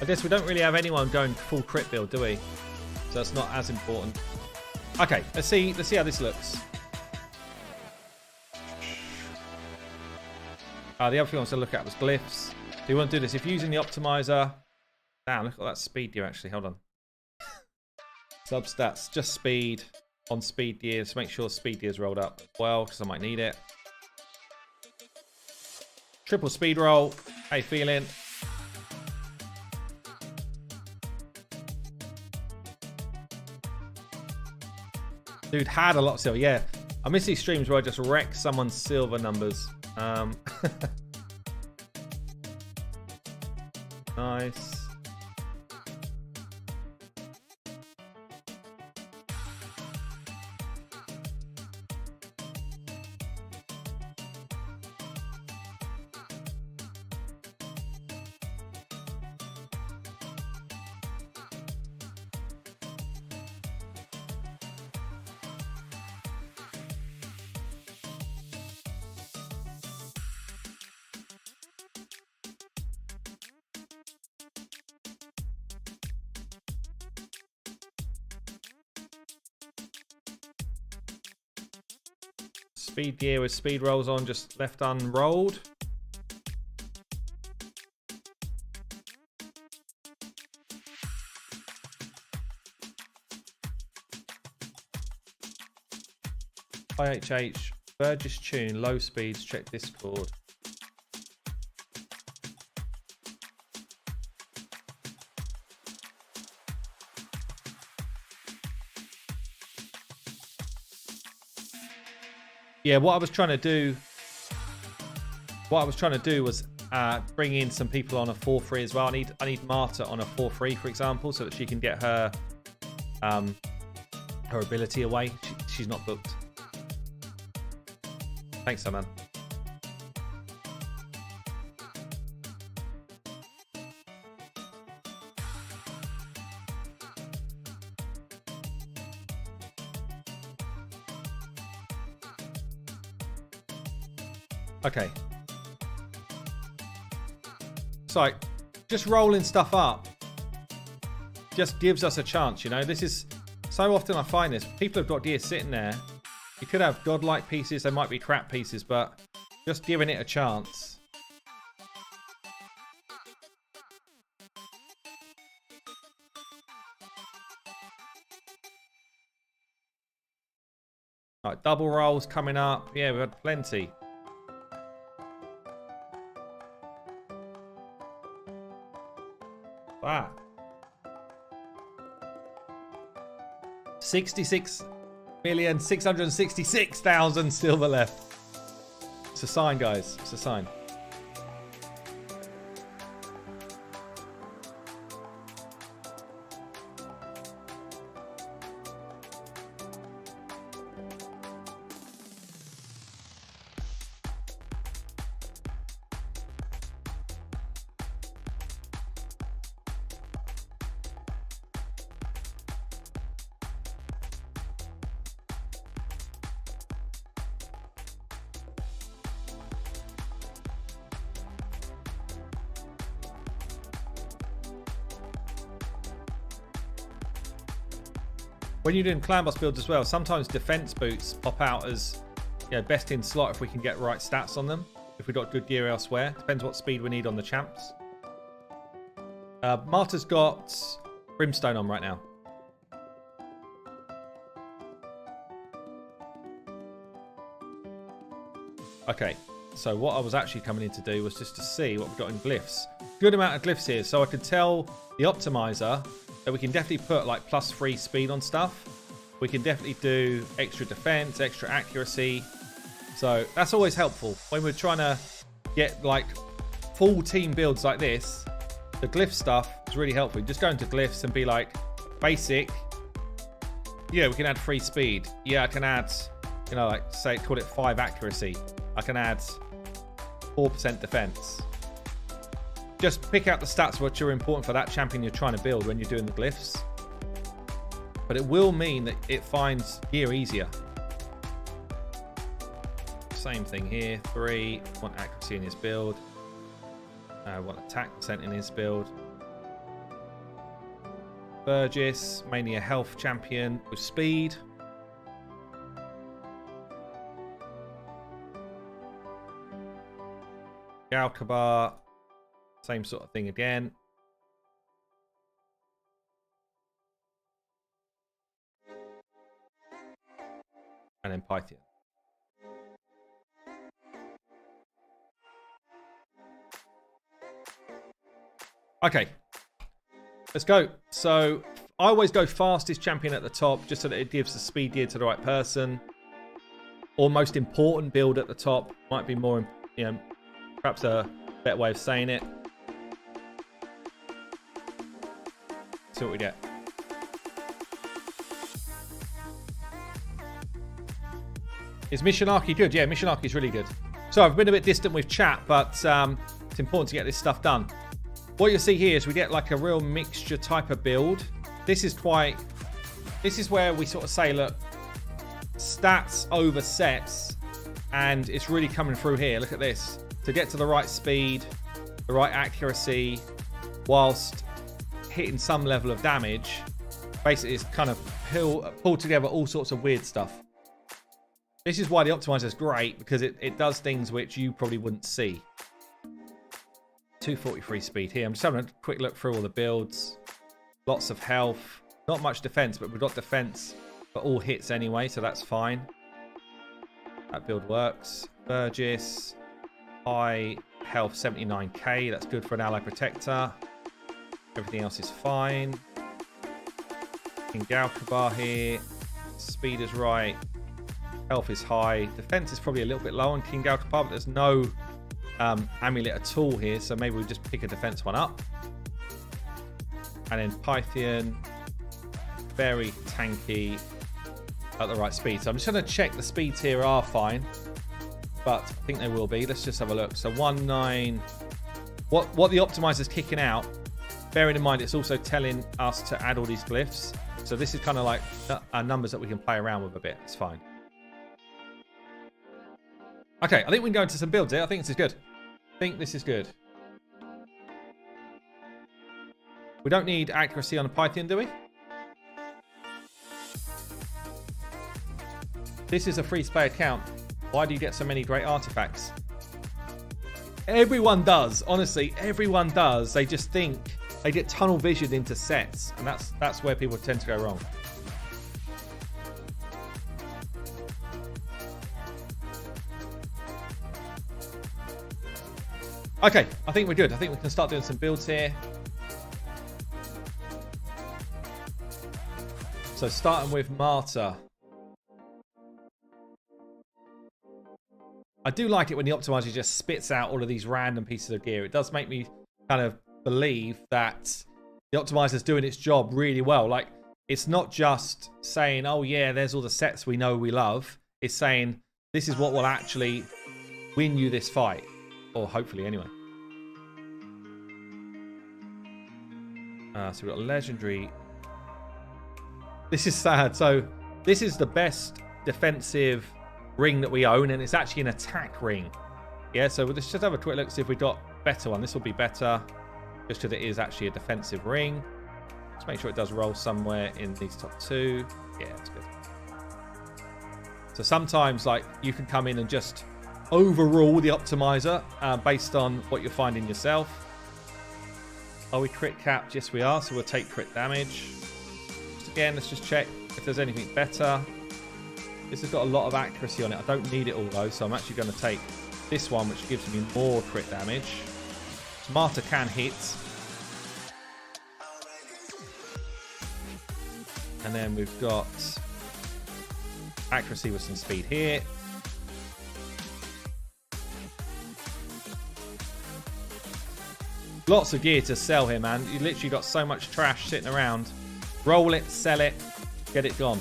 I guess we don't really have anyone going full crit build, do we? So that's not as important. Okay, let's see how this looks. The other thing I was to look at was glyphs. So you want to do this if you're using the optimizer. Damn, look at that speed gear actually. Hold on. Substats, just speed on speed gear. So make sure speed gear is rolled up as well, because I might need it. Triple speed roll. How you feeling? Dude had a lot of silver. Yeah, I miss these streams where I just wreck someone's silver numbers. Nice. Speed gear with speed rolls on, just left unrolled. IHH, Burgess tune, low speeds, check Discord. Yeah, what I was trying to do was bring in some people on a 4-3 as well. I need Marta on a 4-3, for example, so that she can get her her ability away. She's not booked. Thanks, man. Okay. It's like just rolling stuff up just gives us a chance, you know. This is so often I find this. People have got gear sitting there. You could have godlike pieces, they might be crap pieces, but just giving it a chance. Right, double rolls coming up. Yeah, we've had plenty. Wow. 66,666,000 silver left. It's a sign, guys. It's a sign. When you're doing clan boss builds as well, sometimes defense boots pop out as, you know, best in slot if we can get right stats on them. If we've got good gear elsewhere. Depends what speed we need on the champs. Marta's got Brimstone on right now. Okay, so what I was actually coming in to do was just to see what we've got in glyphs. Good amount of glyphs here, so I could tell the optimizer that we can definitely put like +3 speed on stuff. We can definitely do extra defense, extra accuracy. So that's always helpful. When we're trying to get like full team builds like this, the glyph stuff is really helpful. You just go into glyphs and be like, basic. Yeah, we can add 3 speed. Yeah, I can add, you know, like say, call it 5 accuracy. I can add 4% defense. Just pick out the stats which are important for that champion you're trying to build when you're doing the glyphs. But it will mean that it finds gear easier. Same thing here. 3. Want accuracy in his build. Want attack percent in his build. Burgess, mainly a health champion with speed. Galkabar, same sort of thing again. And then Python. Okay, let's go. So I always go fastest champion at the top, just so that it gives the speed gear to the right person. Or most important build at the top. Might be more, you know, perhaps a better way of saying it. See what we get. Is Missionarchy good? Yeah, Missionarchy is really good. So I've been a bit distant with chat, but it's important to get this stuff done. What you'll see here is we get like a real mixture type of build. This is where we sort of say, look, stats over sets, and it's really coming through here. Look at this. To get to the right speed, the right accuracy, whilst hitting some level of damage, basically it's kind of pulled together all sorts of weird stuff. This is why the optimizer is great, because it does things which you probably wouldn't see. 243 speed here. I'm just having a quick look through all the builds. Lots of health. Not much defense, but we've got defense for all hits anyway, so that's fine. That build works. Burgess. High health 79k. That's good for an ally protector. Everything else is fine. King Galkabar here. Speed is right. Health is high. Defense is probably a little bit low on King Galkabar, but there's no amulet at all here, so maybe we just pick a defense one up. And then Python, very tanky at the right speed. So I'm just going to check the speeds here are fine, but I think they will be. Let's just have a look. So 1.9. What the optimizer is kicking out, bearing in mind it's also telling us to add all these glyphs. So this is kind of like numbers that we can play around with a bit. It's fine. Okay, I think we can go into some builds here. I think this is good. We don't need accuracy on a Python, do we? This is a free to play account. Why do you get so many great artifacts? Everyone does. Honestly, everyone does. They just think they get tunnel vision into sets, and that's where people tend to go wrong. Okay, I think we're good. I think we can start doing some builds here. So starting with Marta. I do like it when the optimizer just spits out all of these random pieces of gear. It does make me kind of believe that the optimizer is doing its job really well. Like, it's not just saying, oh yeah, there's all the sets we know we love. It's saying, this is what will actually win you this fight. Or hopefully anyway. So we've got legendary. This is sad. So this is the best defensive ring that we own, and it's actually an attack ring. Yeah, so let's just have a quick look, see if we got better one. This will be better, just because it is actually a defensive ring. Let's make sure it does roll somewhere in these top two. Yeah, that's good. So sometimes, like, you can come in and just overrule the optimizer based on what you're finding yourself. Are we crit capped? Yes, we are. So we'll take crit damage. Just again, let's just check if there's anything better. This has got a lot of accuracy on it. I don't need it all though, so I'm actually going to take this one, which gives me more crit damage. So Marta can hit. And then we've got accuracy with some speed here. Lots of gear to sell here, man. You literally got so much trash sitting around. Roll it, sell it, get it gone.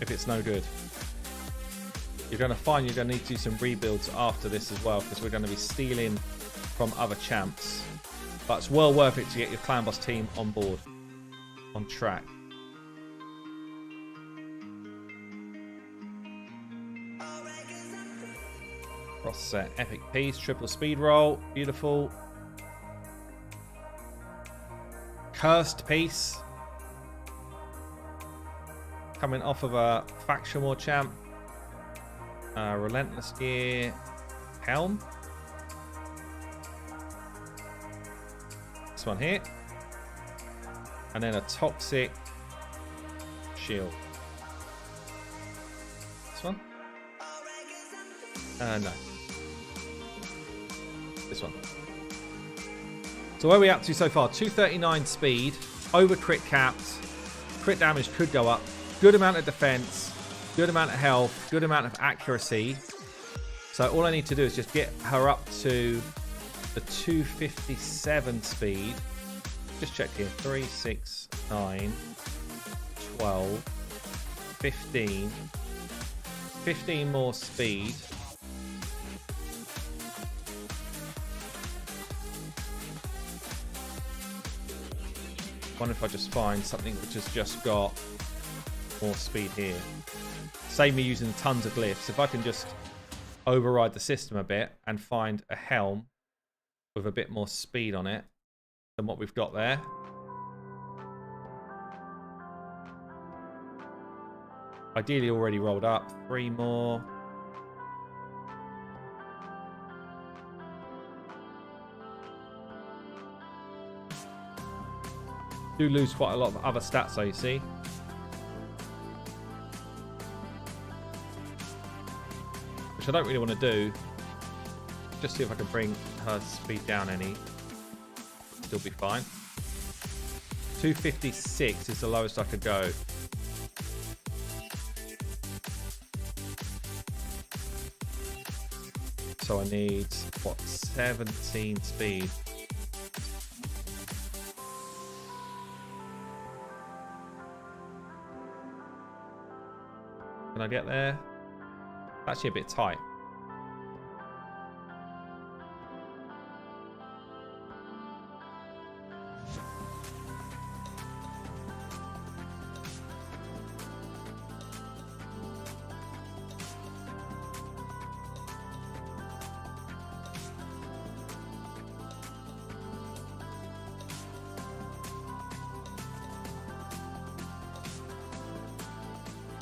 If it's no good. You're going to find you're going to need to do some rebuilds after this as well, because we're going to be stealing from other champs. But it's well worth it to get your clan boss team on board. On track. Cross set, epic piece, triple speed roll, beautiful. Cursed piece. Coming off of a faction war champ. Relentless gear. Helm. next one here. And then a toxic shield. This one? No. This one. So where are we up to so far? 239 speed, over crit capped. Crit damage could go up. Good amount of defense, good amount of health, good amount of accuracy. So all I need to do is just get her up to the 257 speed. Just check here. 3, 6, 9, 12, 15. 15 more speed. I wonder if I just find something which has just got more speed here. Save me using tons of glyphs. If I can just override the system a bit and find a helm with a bit more speed on it than what we've got there. Ideally already rolled up. 3 more. Do lose quite a lot of other stats though, you see. Which I don't really want to do. Just see if I can bring her speed down any. Still be fine. 256 is the lowest I could go. So I need, what, 17 speed. Can I get there? Actually a bit tight.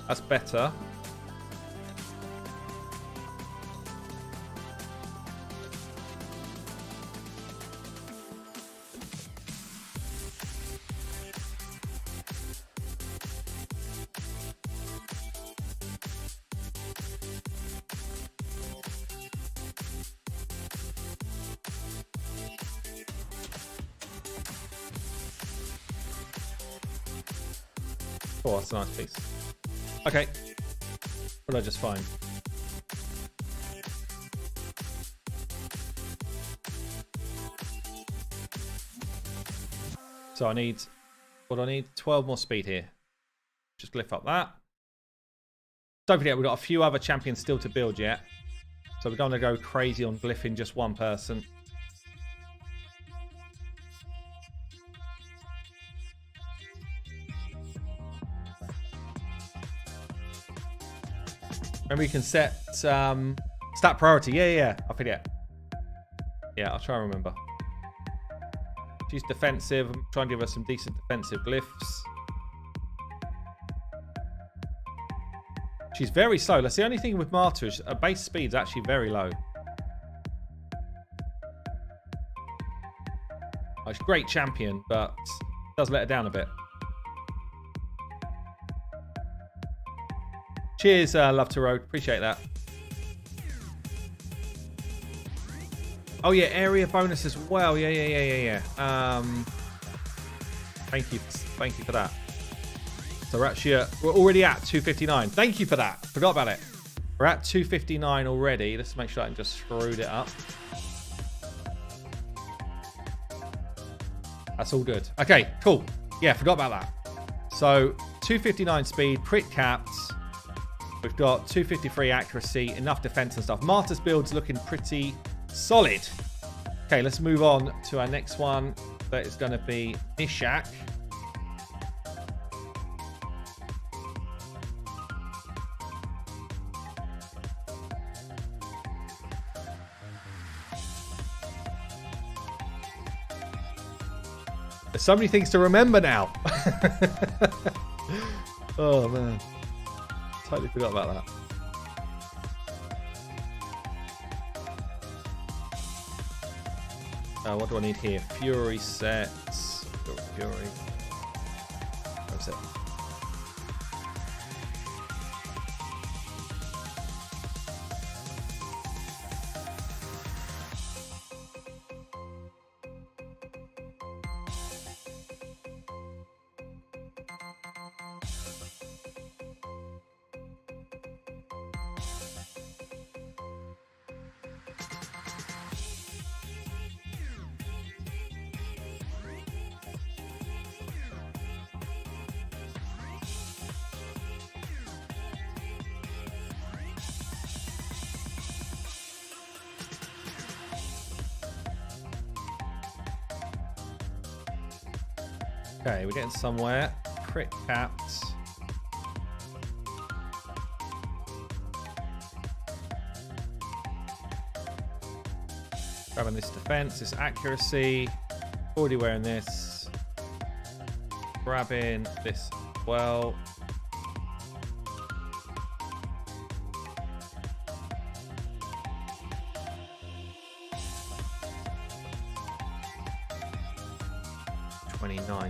That's better. Oh, that's a nice piece. Okay. What did I just find? So I need, what do I need? 12 more speed here. Just glyph up that. Don't forget, we've got a few other champions still to build yet. So we're going to go crazy on glyphing just one person. Remember, you can set stat priority. Yeah. I forget. Yeah, I'll try and remember. She's defensive. I'm trying to give her some decent defensive glyphs. She's very slow. That's the only thing with Marta is her base speed's actually very low. Oh, she's a great champion, but does let her down a bit. Cheers, Love to Road. Appreciate that. Oh yeah, area bonus as well. Yeah. Thank you for that. So we're actually we're already at 259. Thank you for that. Forgot about it. We're at 259 already. Let's make sure I can just screwed it up. That's all good. Okay, cool. Yeah, forgot about that. So 259 speed, crit caps. We've got 253 accuracy, enough defense and stuff. Marta's build's looking pretty solid. Okay, let's move on to our next one. That is going to be Nishak. There's so many things to remember now. Oh, man. Totally forgot about that. What do I need here? Fury sets. Fury. That's it. Okay, we're getting somewhere. Crit capped. Grabbing this defense, this accuracy. Already wearing this. Grabbing this as well.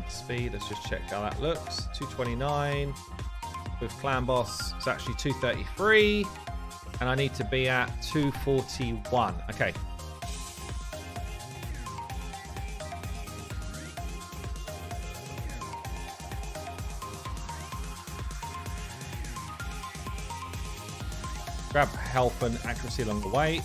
Speed. Let's just check how that looks. 229 with clan boss. It's actually 233, and I need to be at 241. Okay. Grab health and accuracy along the way.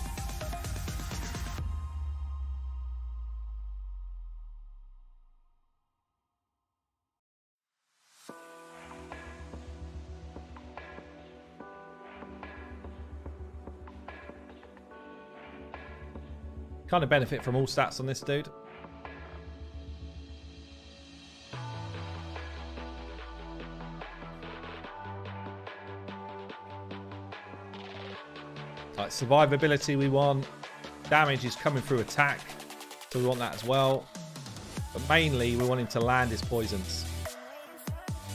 Kind of benefit from all stats on this dude. Like survivability we want. Damage is coming through attack. So we want that as well. But mainly we want him to land his poisons.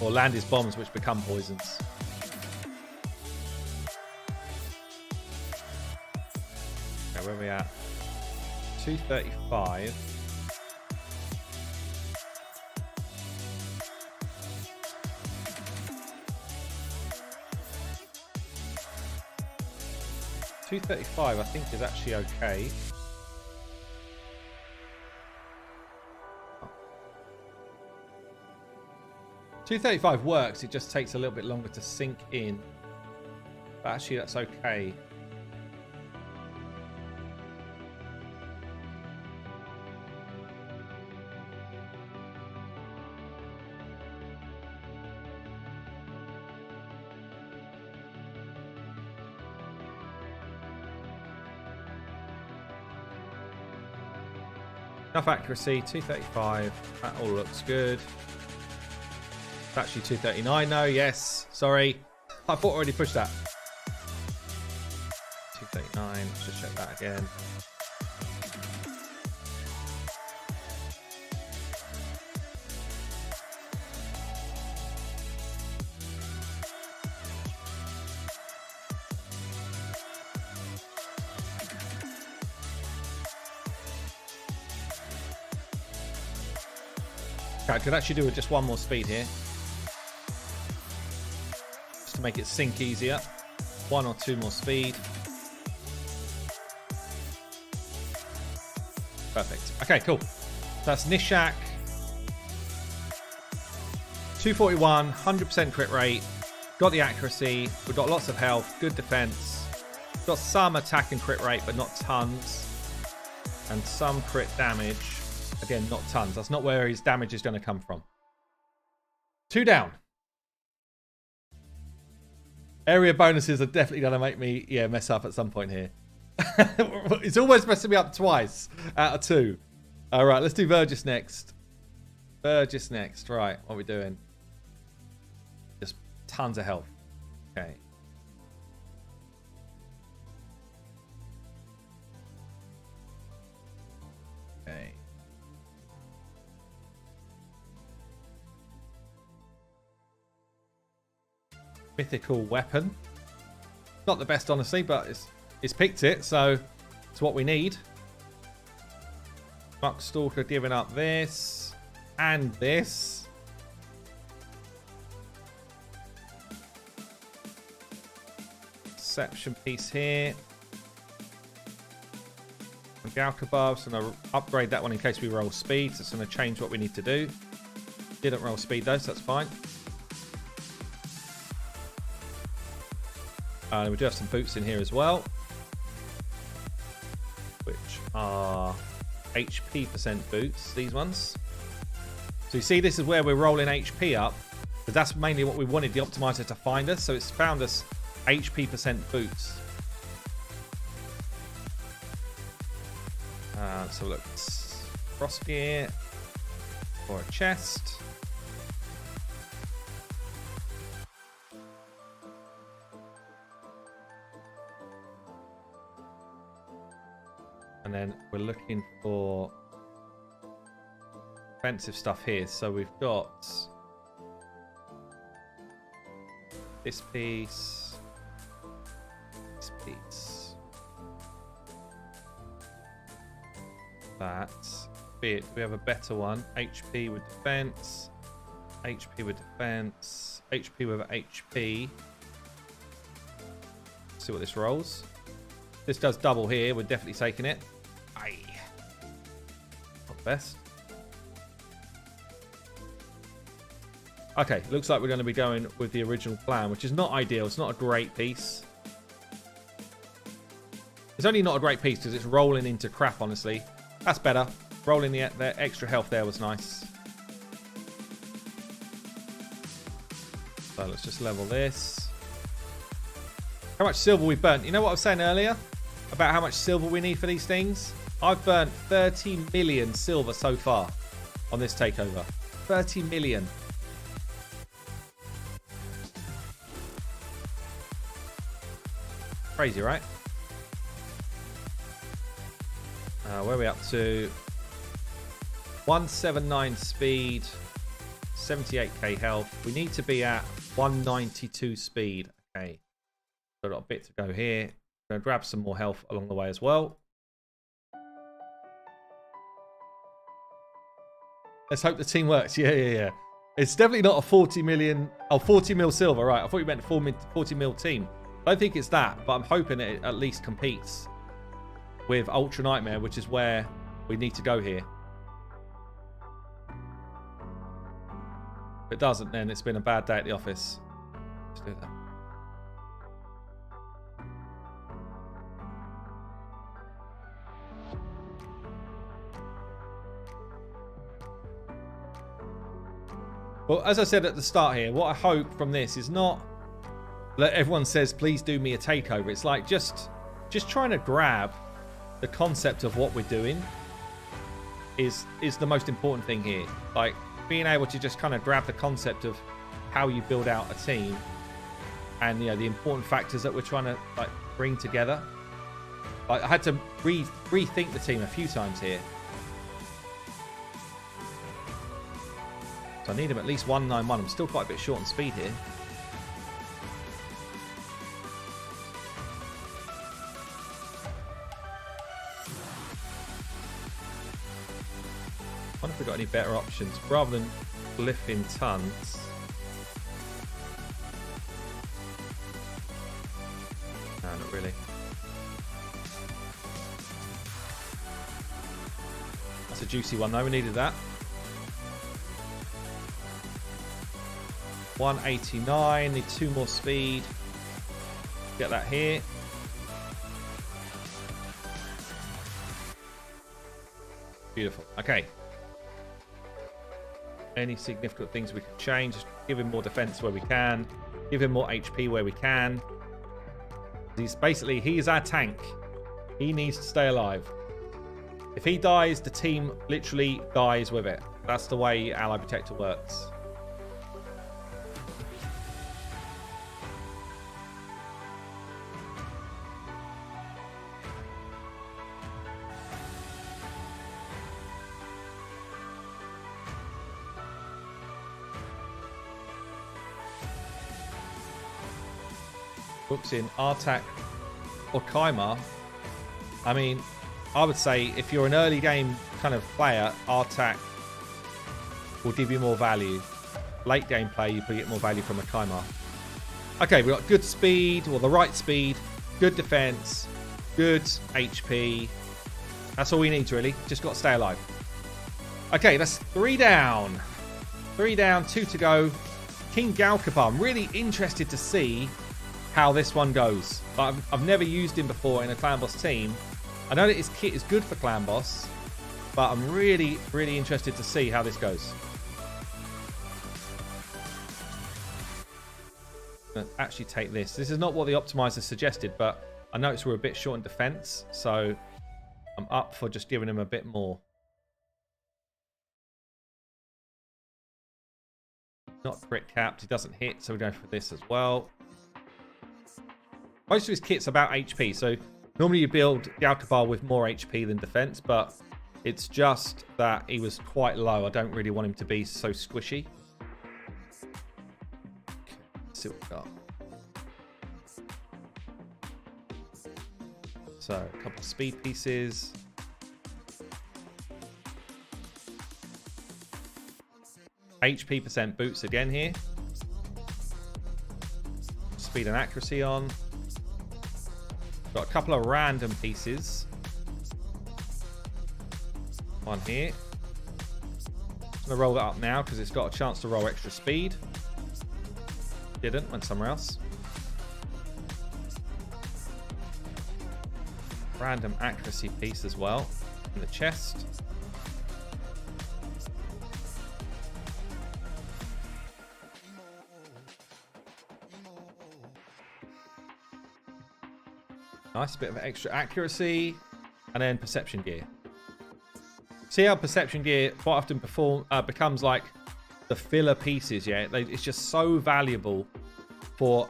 Or land his bombs which become poisons. Okay, where are we at? 235. I think is actually okay. Oh. 235 works, it just takes a little bit longer to sink in. But actually that's okay. Enough accuracy, 235. That all looks good. It's actually 239 though, yes. Sorry. I thought I already pushed that. 239, let's just check that again. I could actually do with just one more speed here. Just to make it sink easier. 1 or 2 more speed. Perfect. Okay, cool. That's Nishak. 241, 100% crit rate. Got the accuracy. We've got lots of health. Good defense. Got some attack and crit rate, but not tons. And some crit damage. Again, not tons. That's not where his damage is going to come from. 2 down. Area bonuses are definitely going to make me, mess up at some point here. It's almost messing me up twice out of 2. All right, let's do Vergis next. Vergis next. Right, what are we doing? Just tons of health. Okay. Okay. Mythical weapon. Not the best, honestly, but it's picked it, so it's what we need. Muckstalker giving up this and this. Perception piece here. Galkabov, so I'm going to upgrade that one in case we roll speed. So it's going to change what we need to do. Didn't roll speed though, so that's fine. We do have some boots in here as well, which are HP percent boots, these ones. So you see, this is where we're rolling HP up, but that's mainly what we wanted the optimizer to find us. So it's found us HP percent boots. So look, cross gear for a chest. And then we're looking for defensive stuff here. So we've got this piece, this piece. That bit, we have a better one. HP with defense, HP with defense, HP with HP. See what this rolls. This does double here. We're definitely taking it. Aye. Not best. Okay, looks like we're going to be going with the original plan, which is not ideal. It's not a great piece. It's only not a great piece because it's rolling into crap, honestly. That's better. Rolling the extra health there was nice. So let's just level this. How much silver we've burnt. You know what I was saying earlier about how much silver we need for these things? I've burnt 30 million silver so far on this takeover. 30 million. Crazy, right? Where are we up to? 179 speed, 78k health. We need to be at 192 speed. Okay. So I've got a bit to go here. I'm going to grab some more health along the way as well. Let's hope the team works. Yeah. It's definitely not a 40 million... Oh, 40 mil silver. Right. I thought you meant 40 mil team. I don't think it's that, but I'm hoping it at least competes with Ultra Nightmare, which is where we need to go here. If it doesn't, then it's been a bad day at the office. Let's do that. Well, as I said at the start here, what I hope from this is not that everyone says, please do me a takeover. It's like just trying to grab the concept of what we're doing is the most important thing here. Like being able to just kind of grab the concept of how you build out a team and, you know, the important factors that we're trying to like bring together. Like, I had to rethink the team a few times here. So I need him at least 191. I'm still quite a bit short on speed here. I wonder if we've got any better options rather than flipping tons. No, not really. That's a juicy one though. We needed that. 189. Need 2 more speed. Get that here. Beautiful. Okay. Any significant things we can change? Just give him more defense where we can. Give him more HP where we can. He's our tank. He needs to stay alive. If he dies, the team literally dies with it. That's the way Ally Protector works. Books in Artak or Kaimar. I mean, I would say if you're an early game kind of player, Artak will give you more value. Late game play, you get more value from a Kaimar. Okay, we've got good speed, or the right speed, good defense, good HP. That's all we need, really. Just got to stay alive. Okay, that's 3 down. 3 down, 2 to go. King Galkapar. I'm really interested to see how this one goes. I've never used him before in a Clan Boss team. I know that his kit is good for Clan Boss, but I'm really, really interested to see how this goes. I'm gonna actually take this. This is not what the optimizer suggested, but I noticed we're a bit short in defense, so I'm up for just giving him a bit more. Not crit capped. He doesn't hit, so we go for this as well. Most of his kit's about HP, so normally you build Galkapar with more HP than defense, but it's just that he was quite low. I don't really want him to be so squishy. Okay, let's see what we got. So, a couple of speed pieces. HP percent boots again here. Speed and accuracy on. Got a couple of random pieces. One here. I'm going to roll that up now because it's got a chance to roll extra speed. Didn't, went somewhere else. Random accuracy piece as well in the chest. Nice bit of extra accuracy. And then perception gear. See how perception gear quite often becomes like the filler pieces, yeah? It's just so valuable for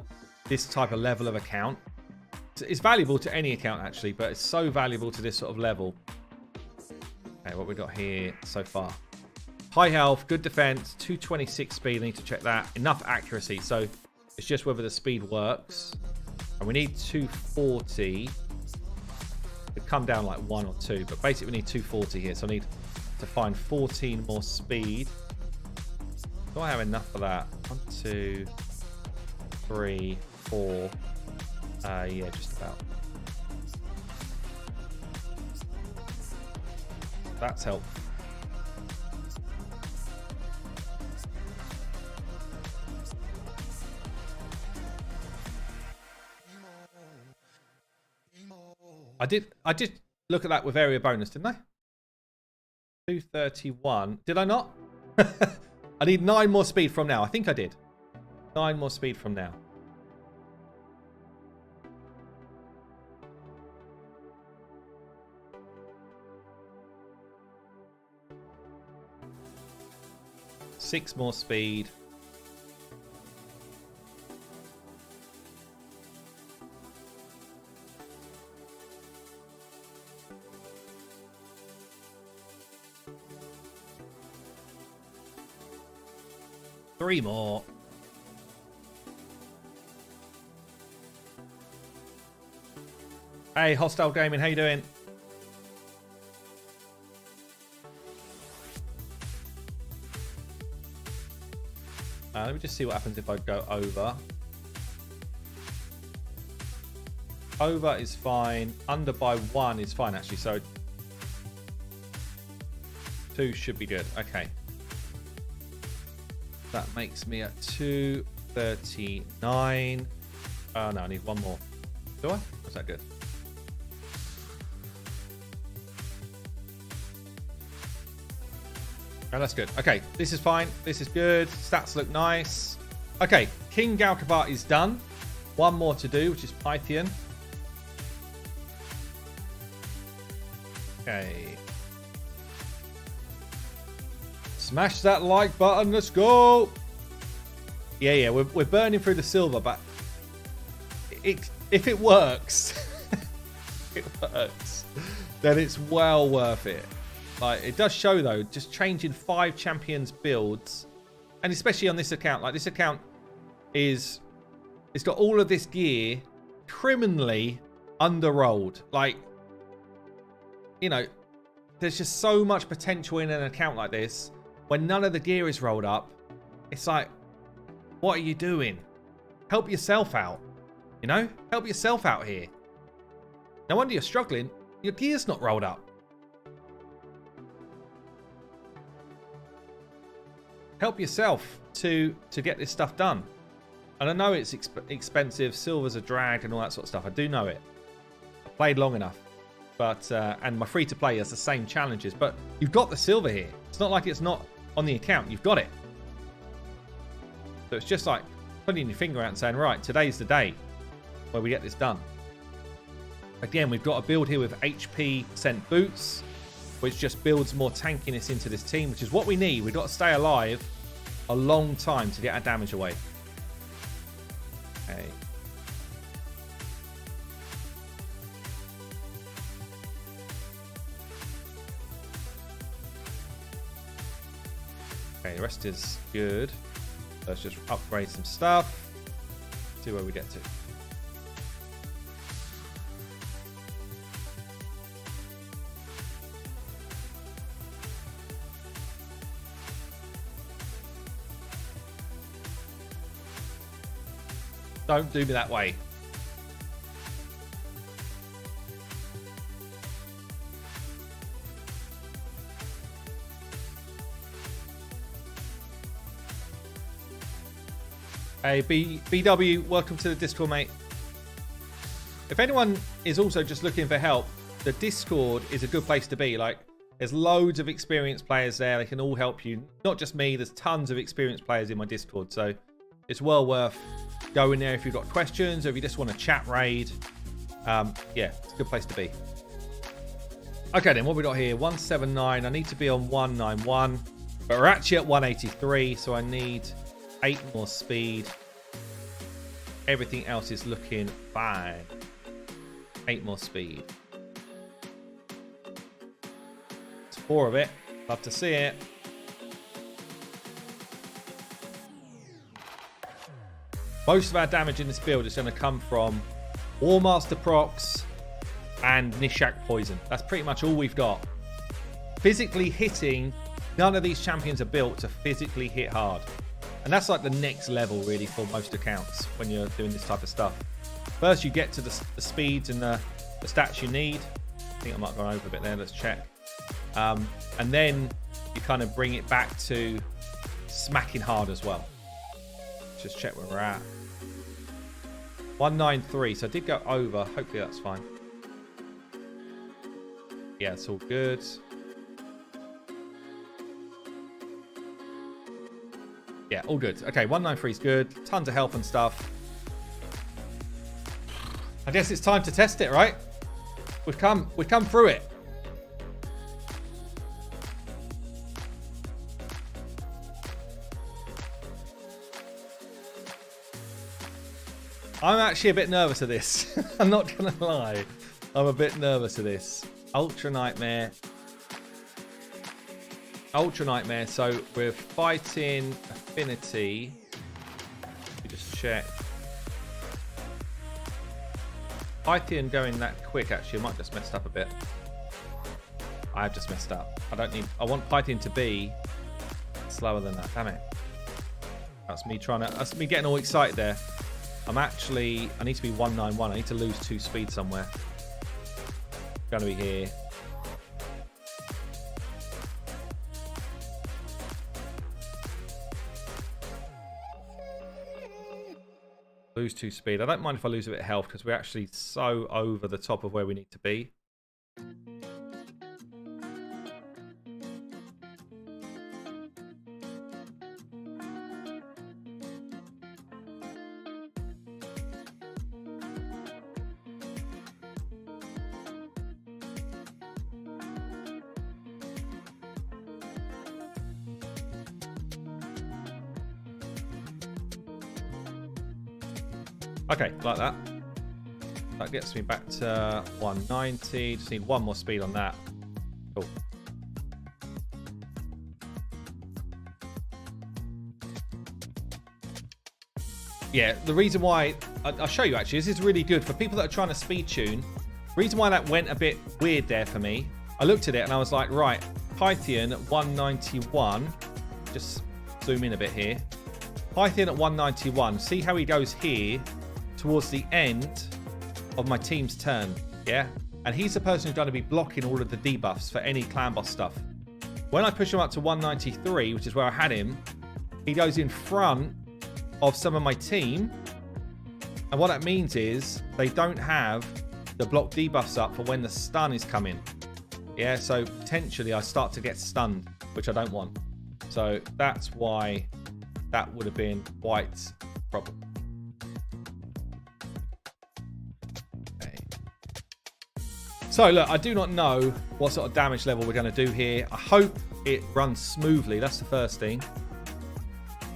this type of level of account. It's valuable to any account, actually, but it's so valuable to this sort of level. Okay, what we got here so far? High health, good defense, 226 speed. I need to check that. Enough accuracy, so it's just whether the speed works. And we need 240. It'd come down like 1 or 2, but basically we need 240 here, so I need to find 14 more speed. Do I have enough for that? 1, 2, 3, 4. Yeah, just about. That's helpful. I did look at that with area bonus, didn't I? 231. Did I not? I need 9 more speed from now. I think I did. 9 more speed from now. Six more speed. Three more. Hey, Hostile Gaming, how you doing? Let me just see what happens if I go over. Over is fine. Under by 1 is fine, actually. So 2 should be good. Okay. That makes me at 239. Oh, no, I need 1 more. Do I? Was that good? Oh, that's good. Okay, this is fine. This is good. Stats look nice. Okay, King Galkapar is done. 1 more to do, which is Pythian. Okay. Smash that like button. Let's go. Yeah, we're burning through the silver, but if it works, then it's well worth it. Like, it does show, though, just changing 5 champions builds, and especially on this account. Like, this account it's got all of this gear criminally underrolled. Like, you know, there's just so much potential in an account like this. When none of the gear is rolled up, it's like, what are you doing? Help yourself out. You know? Help yourself out here. No wonder you're struggling. Your gear's not rolled up. Help yourself to get this stuff done. And I know it's expensive. Silver's a drag and all that sort of stuff. I do know it. I've played long enough. But and my free-to-play has the same challenges. But you've got the silver here. It's not like it's not on the account. You've got it. So it's just like putting your finger out and saying, right, today's the day where we get this done. Again, we've got a build here with HP % boots, which just builds more tankiness into this team, which is what we need. We've got to stay alive a long time to get our damage away. Okay. Okay, the rest is good. Let's just upgrade some stuff. See where we get to. Don't do me that way. Hey, BW, welcome to the Discord, mate. If anyone is also just looking for help, the Discord is a good place to be. Like, there's loads of experienced players there. They can all help you. Not just me, there's tons of experienced players in my Discord. So it's well worth going there if you've got questions or if you just want to chat raid. Yeah, it's a good place to be. Okay, then what we got here? 179. I need to be on 191. But we're actually at 183, so I need 8 more speed. Everything else is looking fine. 8 more speed. It's 4 of it. Love to see it. Most of our damage in this build is going to come from Warmaster procs and Nishak poison. That's pretty much all we've got. Physically hitting, none of these champions are built to physically hit hard. And that's like the next level, really, for most accounts when you're doing this type of stuff. First, you get to the speeds and the stats you need. I think I might have gone over a bit there. Let's check. And then you kind of bring it back to smacking hard as well. Let's just check where we're at. 193. So I did go over. Hopefully that's fine. Yeah, it's all good. Yeah, all good. Okay, 193 is good. Tons of health and stuff. I guess it's time to test it, right? We've come through it. I'm actually a bit nervous of this. I'm not gonna lie. I'm a bit nervous of this. Ultra Nightmare. Ultra Nightmare. So we're fighting Affinity. Let me just check. Pythian going that quick, actually, I might have just messed up a bit. I have just messed up. I want Pythian to be slower than that. Damn it. That's me getting all excited there. I need to be 191. I need to lose 2 speed somewhere. Gonna be here. Lose 2 speed. I don't mind if I lose a bit of health because we're actually so over the top of where we need to be. Okay, like that. That gets me back to 190. Just need 1 more speed on that. Cool. Yeah, the reason why... I'll show you, actually. This is really good for people that are trying to speed tune. The reason why that went a bit weird there for me, I looked at it and I was like, right, Python at 191. Just zoom in a bit here. Python at 191. See how he goes here towards the end of my team's turn. Yeah? And he's the person who's going to be blocking all of the debuffs for any clan boss stuff. When I push him up to 193, which is where I had him, he goes in front of some of my team. And what that means is they don't have the block debuffs up for when the stun is coming. Yeah, so potentially I start to get stunned, which I don't want. So that's why that would have been quite a problem. Okay. So look, I do not know what sort of damage level we're going to do here. I hope it runs smoothly. That's the first thing.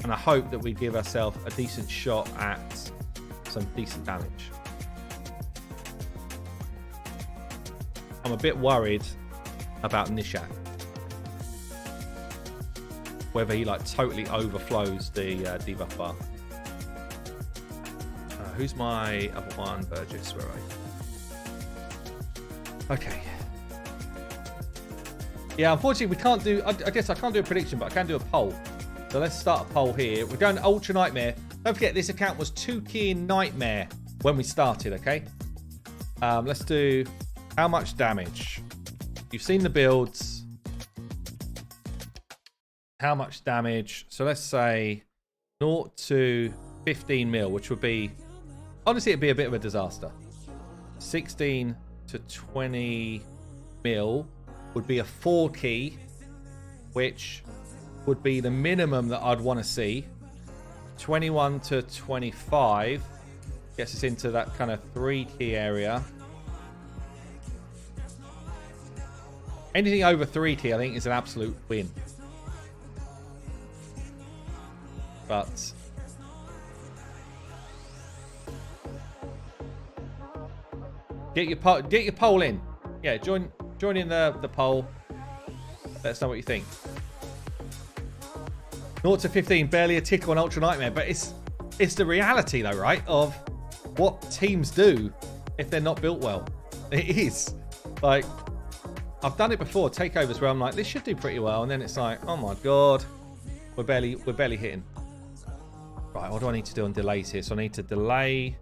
And I hope that we give ourselves a decent shot at some decent damage. I'm a bit worried about Nishak. Whether he like totally overflows the debuff bar. Who's my other one? Burgess, where are you? Okay. Yeah, unfortunately we can't do, I guess I can't do a prediction, but I can do a poll. So let's start a poll here. We're going Ultra Nightmare. Don't forget this account was 2 in Nightmare when we started, okay? Let's do how much damage. You've seen the builds. How much damage? So let's say 0 to 15 mil, which would be, honestly, it'd be a bit of a disaster. 16 to 20 mil would be a 4 key, which would be the minimum that I'd want to see. 21 to 25 gets us into that kind of 3 key area. Anything over 3 key, I think, is an absolute win. But get your poll in. Yeah, join in the poll. Let us know what you think. 0 to 15, barely a tick on Ultra Nightmare, but it's the reality though, right? Of what teams do if they're not built well. It is like, I've done it before, takeovers where I'm like, this should do pretty well, and then it's like, oh my god, we're barely hitting. Right, what do I need to do on delays here? So I need to delay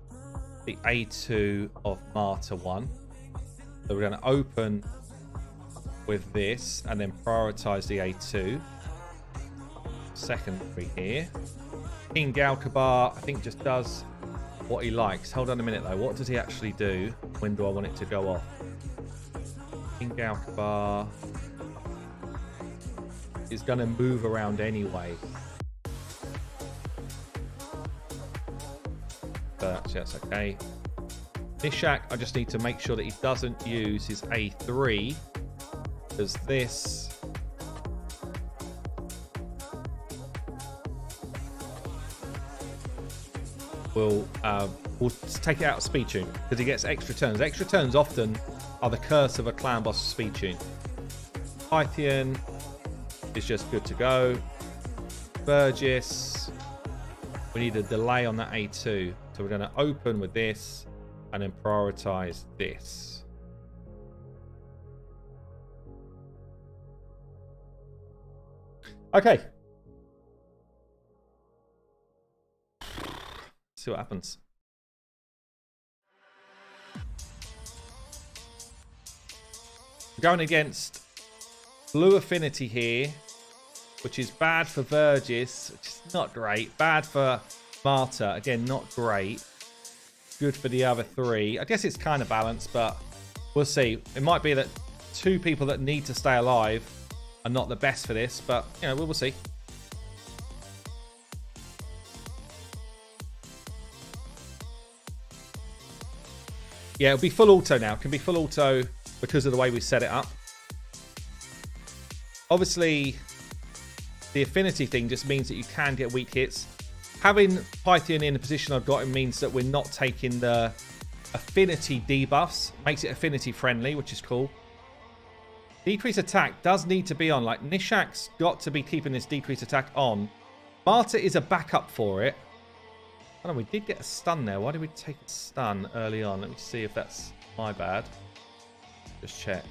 the A2 of Martyr 1. So we're going to open with this and then prioritize the A2. Secondary here. King Galkabar, I think, just does what he likes. Hold on a minute though. What does he actually do? When do I want it to go off? King Galkabar is going to move around anyway. But yes, okay. Nishak, I just need to make sure that he doesn't use his A3, because this will take it out of speed tune, because he gets extra turns. Extra turns often are the curse of a clan boss speed tune. Pythian is just good to go. Burgess, we need a delay on that A2. So we're going to open with this and then prioritize this. Okay. See what happens. Going against Blue Affinity here, which is bad for Burgess, which is not great. Bad for Martyr, again, not great. Good for the other 3. I guess it's kind of balanced, but we'll see. It might be that 2 people that need to stay alive are not the best for this, but, you know, we'll see. Yeah, it'll be full auto now. It can be full auto because of the way we set it up. Obviously, the affinity thing just means that you can get weak hits. Having Pythian in the position I've got him means that we're not taking the affinity debuffs. Makes it affinity friendly, which is cool. Decrease attack does need to be on. Like, Nishak's got to be keeping this decrease attack on. Martyr is a backup for it. I don't know, we did get a stun there. Why did we take a stun early on? Let me see if that's my bad. Just check.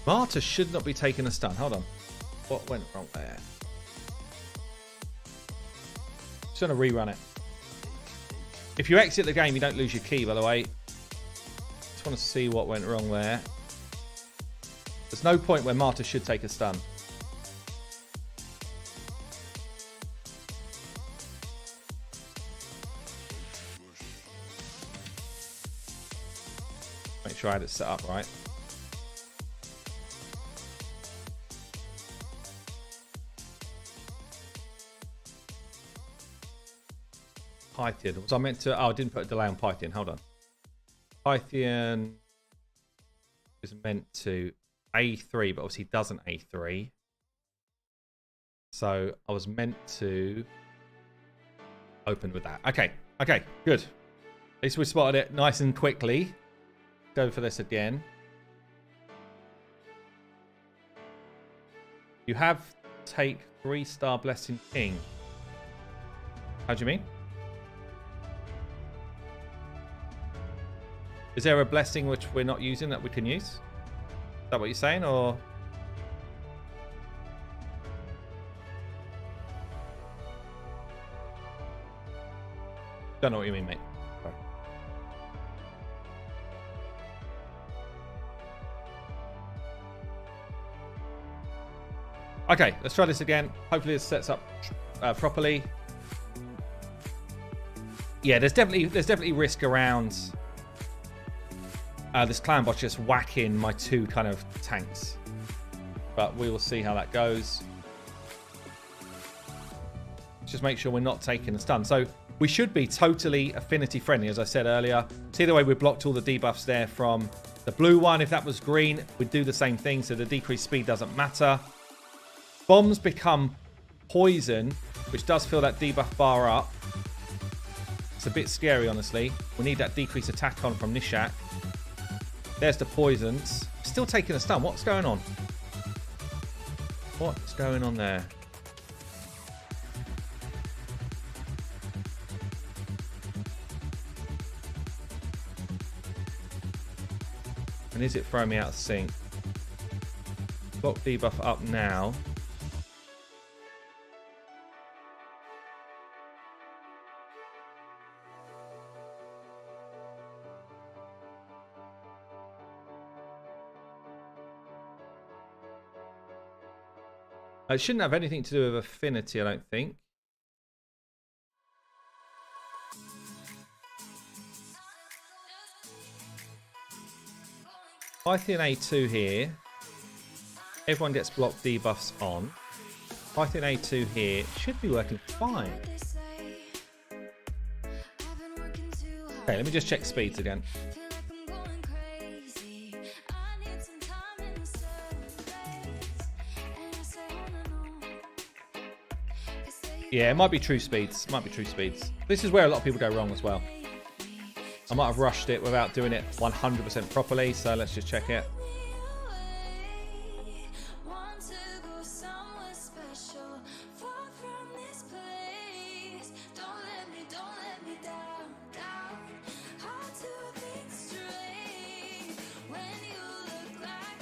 Marta should not be taking a stun. Hold on. What went wrong there? Just going to rerun it. If you exit the game, you don't lose your key, by the way. Just want to see what went wrong there. There's no point where Marta should take a stun. Make sure I had it set up right. Pythian. Was I meant to... Oh, I didn't put a delay on Pythian. Hold on. Pythian is meant to A3, but obviously doesn't A3. So I was meant to open with that. Okay. Okay, good. At least we spotted it nice and quickly. Go for this again. You have take 3-star Blessing King. How do you mean? Is there a blessing which we're not using that we can use? Is that what you're saying, or? Don't know what you mean, mate. Sorry. Okay, let's try this again. Hopefully, it sets up properly. Yeah, there's definitely risk around. This clan bot just whacking my two kind of tanks. But we will see how that goes. Just make sure we're not taking a stun. So we should be totally affinity friendly, as I said earlier. See the way we blocked all the debuffs there from the blue one. If that was green, we'd do the same thing. So the decreased speed doesn't matter. Bombs become poison, which does fill that debuff bar up. It's a bit scary, honestly. We need that decreased attack on from Nishak. There's the poisons. Still taking a stun. What's going on? What's going on there? And is it throwing me out of sync? Block debuff up now. It shouldn't have anything to do with affinity, I don't think. Pythian A2 here. Everyone gets block debuffs on. Pythian A2 here. Should be working fine. Okay, let me just check speeds again. Yeah, it might be true speeds. Might be true speeds. This is where a lot of people go wrong as well. I might have rushed it without doing it 100% properly, so let's just check it.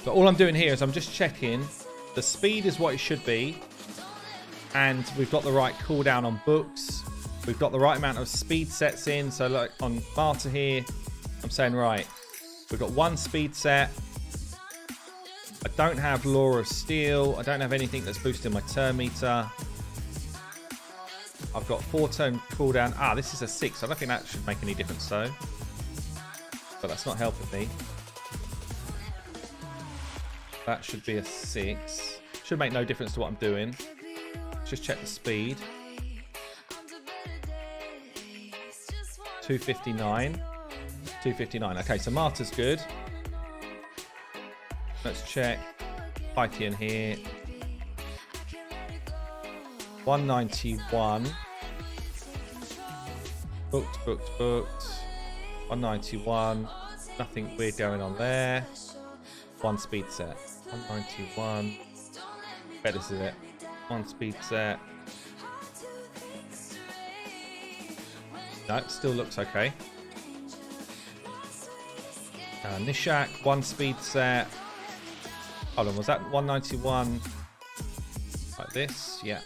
So all I'm doing here is I'm just checking the speed is what it should be. And we've got the right cooldown on books. We've got the right amount of speed sets in. So like on Marta here, I'm saying, right, we've got one speed set. I don't have Law of Steel. I don't have anything that's boosting my turn meter. I've got 4-turn cooldown. Ah, this is a 6. I don't think that should make any difference though. But that's not helping me. That should be a 6. Should make no difference to what I'm doing. Just check the speed. 259. 259. Okay, so Marta's good. Let's check Pythian here. 191. Booked, booked, booked. 191. Nothing weird going on there. One speed set. 191. Bet this is it. One speed set. No, it still looks okay. Nishak, one speed set. Hold on, was that 191 like this? Yeah.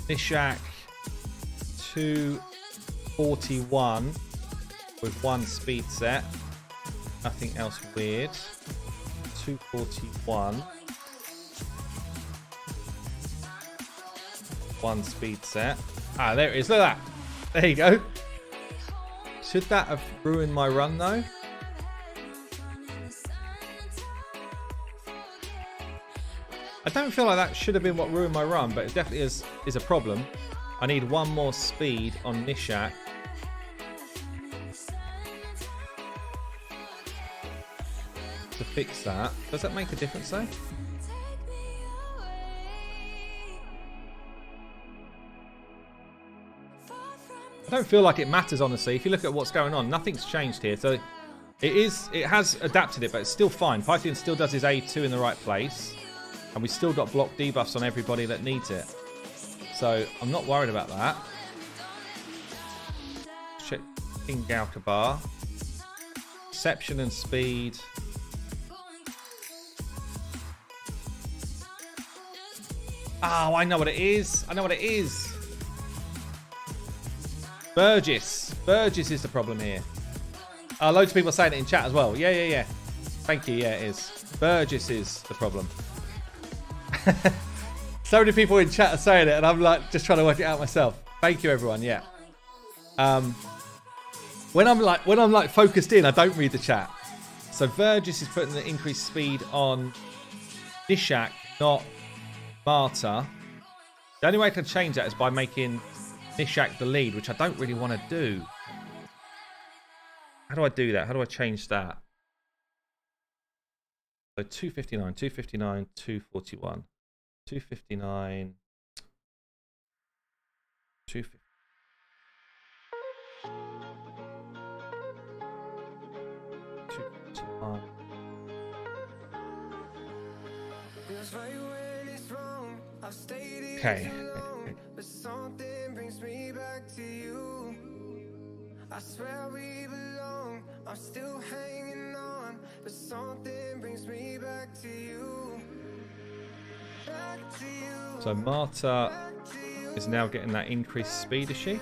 Nishak 241 with 1 speed set. Nothing else weird. 241. 1 speed set. Ah, there it is. Look at that. There you go. Should that have ruined my run though? I don't feel like that should have been what ruined my run, but it definitely is a problem. I need 1 more speed on Nishak. To fix that. Does that make a difference though? I don't feel like it matters, honestly. If you look at what's going on, nothing's changed here. So it has adapted it, but it's still fine. Python still does his A2 in the right place. And we still got block debuffs on everybody that needs it. So I'm not worried about that. Check King Galkabar. Perception and speed. Oh, I know what it is. I know what it is. Burgess. Burgess is the problem here. Loads of people are saying it in chat as well. Yeah. Thank you. Yeah, it is. Burgess is the problem. So many people in chat are saying it, and I'm like just trying to work it out myself. Thank you, everyone. Yeah. When I'm like focused in, I don't read the chat. So Burgess is putting the increased speed on Nishak, not Marta. The only way I can change that is by making Nishak the lead, which I don't really want to do. How do I do that? How do I change that? So 259, 259, 241. 259. 250. Okay. But something brings me back to you. I swear we belong. I'm still hanging on, but something brings me back to you. So Marta is now getting that increased speed, is she?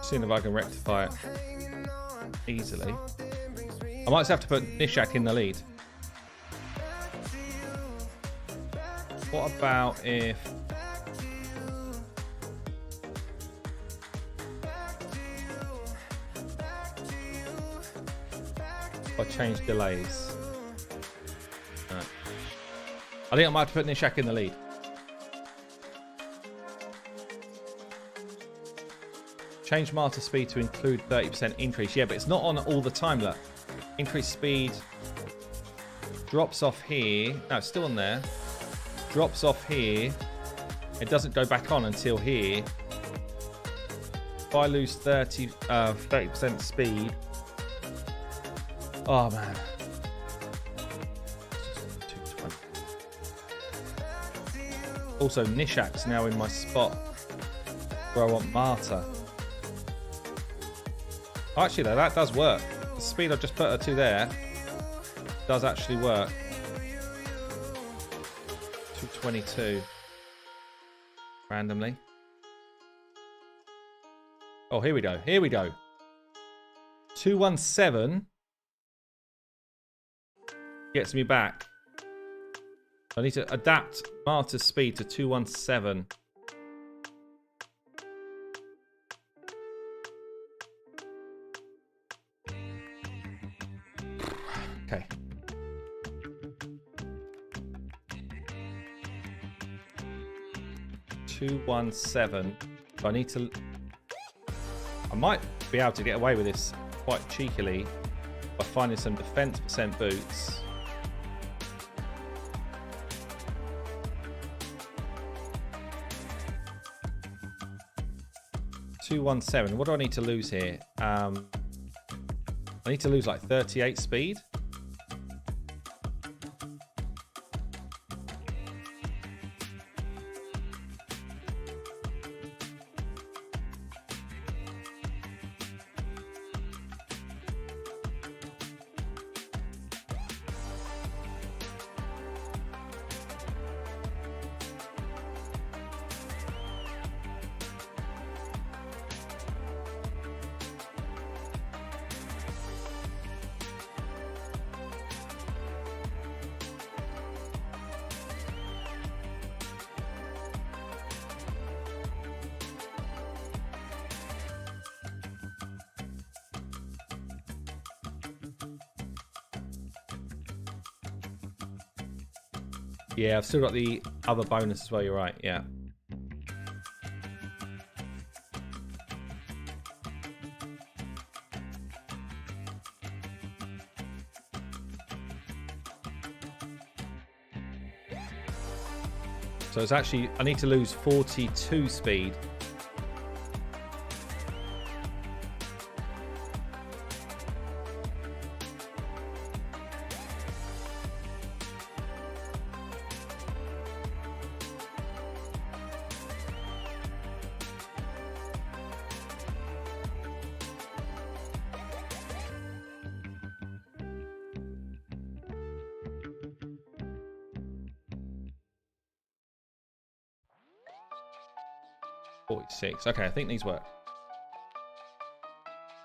Seeing if I can rectify it easily. I might just have to put Nishak in the lead. What about if I change delays? No. I think I might have to put Nishak in the lead. Change Marta speed to include 30% increase. Yeah, but it's not on all the time, look. Increase speed. Drops off here. No, it's still on there. Drops off here. It doesn't go back on until here. If I lose 30% speed. Oh, man. Also, Nishak's now in my spot where I want Marta. Actually, though, that does work. The speed I've just put her to there does actually work. 222. Randomly. Oh, here we go. Here we go. 217 gets me back. I need to adapt Marta's speed to 217. 217. So I need to... I might be able to get away with this quite cheekily by finding some defense percent boots. $217. What do I need to lose here? I need to lose like 38 speed. Yeah, I've still got the other bonus as well, you're right, yeah. So it's actually, I need to lose 42 speed. Okay, I think these work.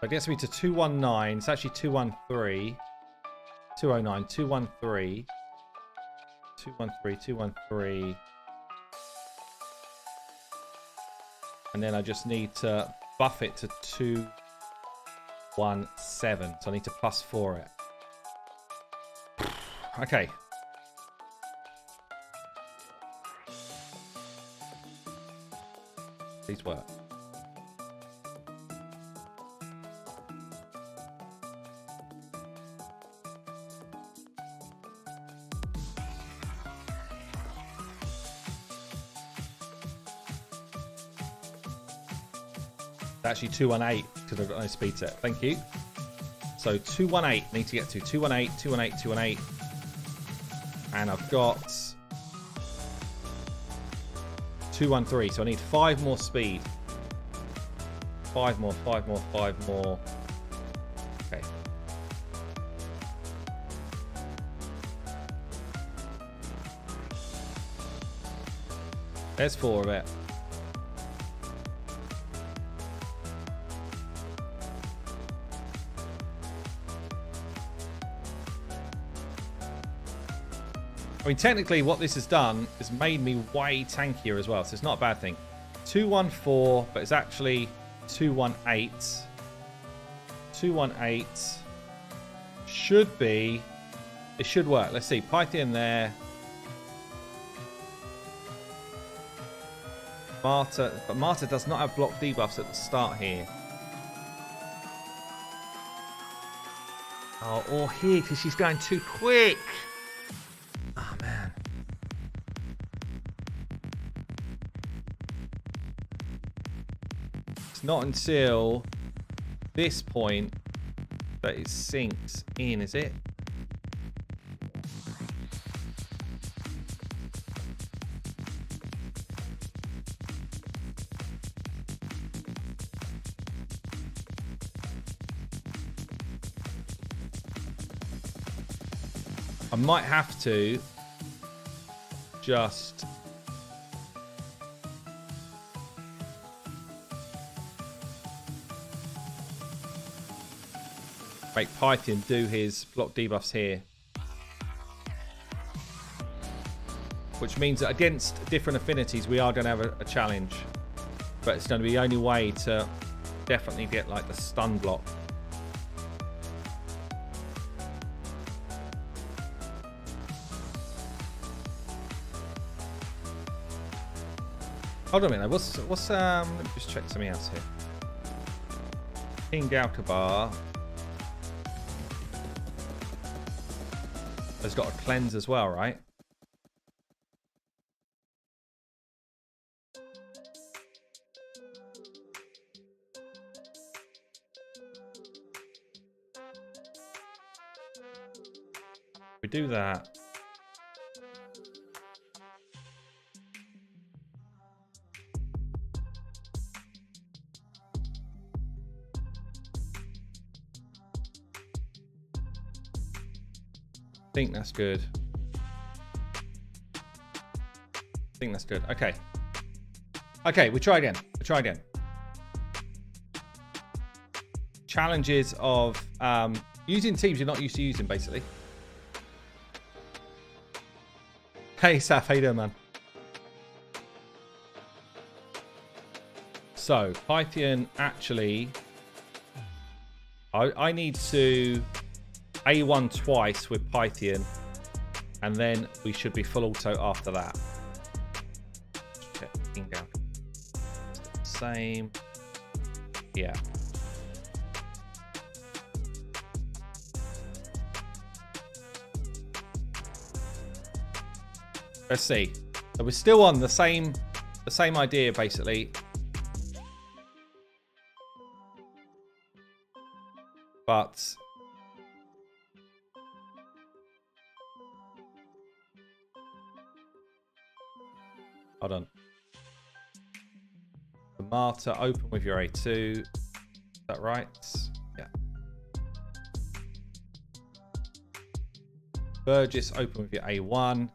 That gets me to 219. It's actually 213. 209, 213. 213, 213. And then I just need to buff it to 217. So I need to +4 it. Okay. These work. Actually 218 because I've got no speed set. Thank you. So 218 need to get to 218, 218, 218. And I've got 213, so I need 5 more speed. 5 more, 5 more, 5 more. Okay. There's 4 of it. I mean, technically, what this has done is made me way tankier as well, so it's not a bad thing. 214, but it's actually 218. 218 should be. It should work. Let's see. Python there. Marta, but Marta does not have block debuffs at the start here. Oh, or here because she's going too quick. Oh, man. It's not until this point that it sinks in, is it? I might have to just make Python do his block debuffs here. Which means that against different affinities we are going to have a challenge. But it's going to be the only way to definitely get like the stun block. Hold on a minute. What's let me just check something else here. King Galkabar has got a cleanse as well, right? We do that. I think that's good. I think that's good. Okay. Okay, we try again. We try again. Challenges of using teams you're not used to using, basically. Hey, Saf, how you doing, man? So, Pythian, actually, I need to A1 twice with Pythian, and then we should be full auto after that. Check out. Same. Yeah. Let's see. So we're still on the same idea, basically. But hold on. The Martyr, open with your A2. Is that right? Yeah. Burgess, open with your A1.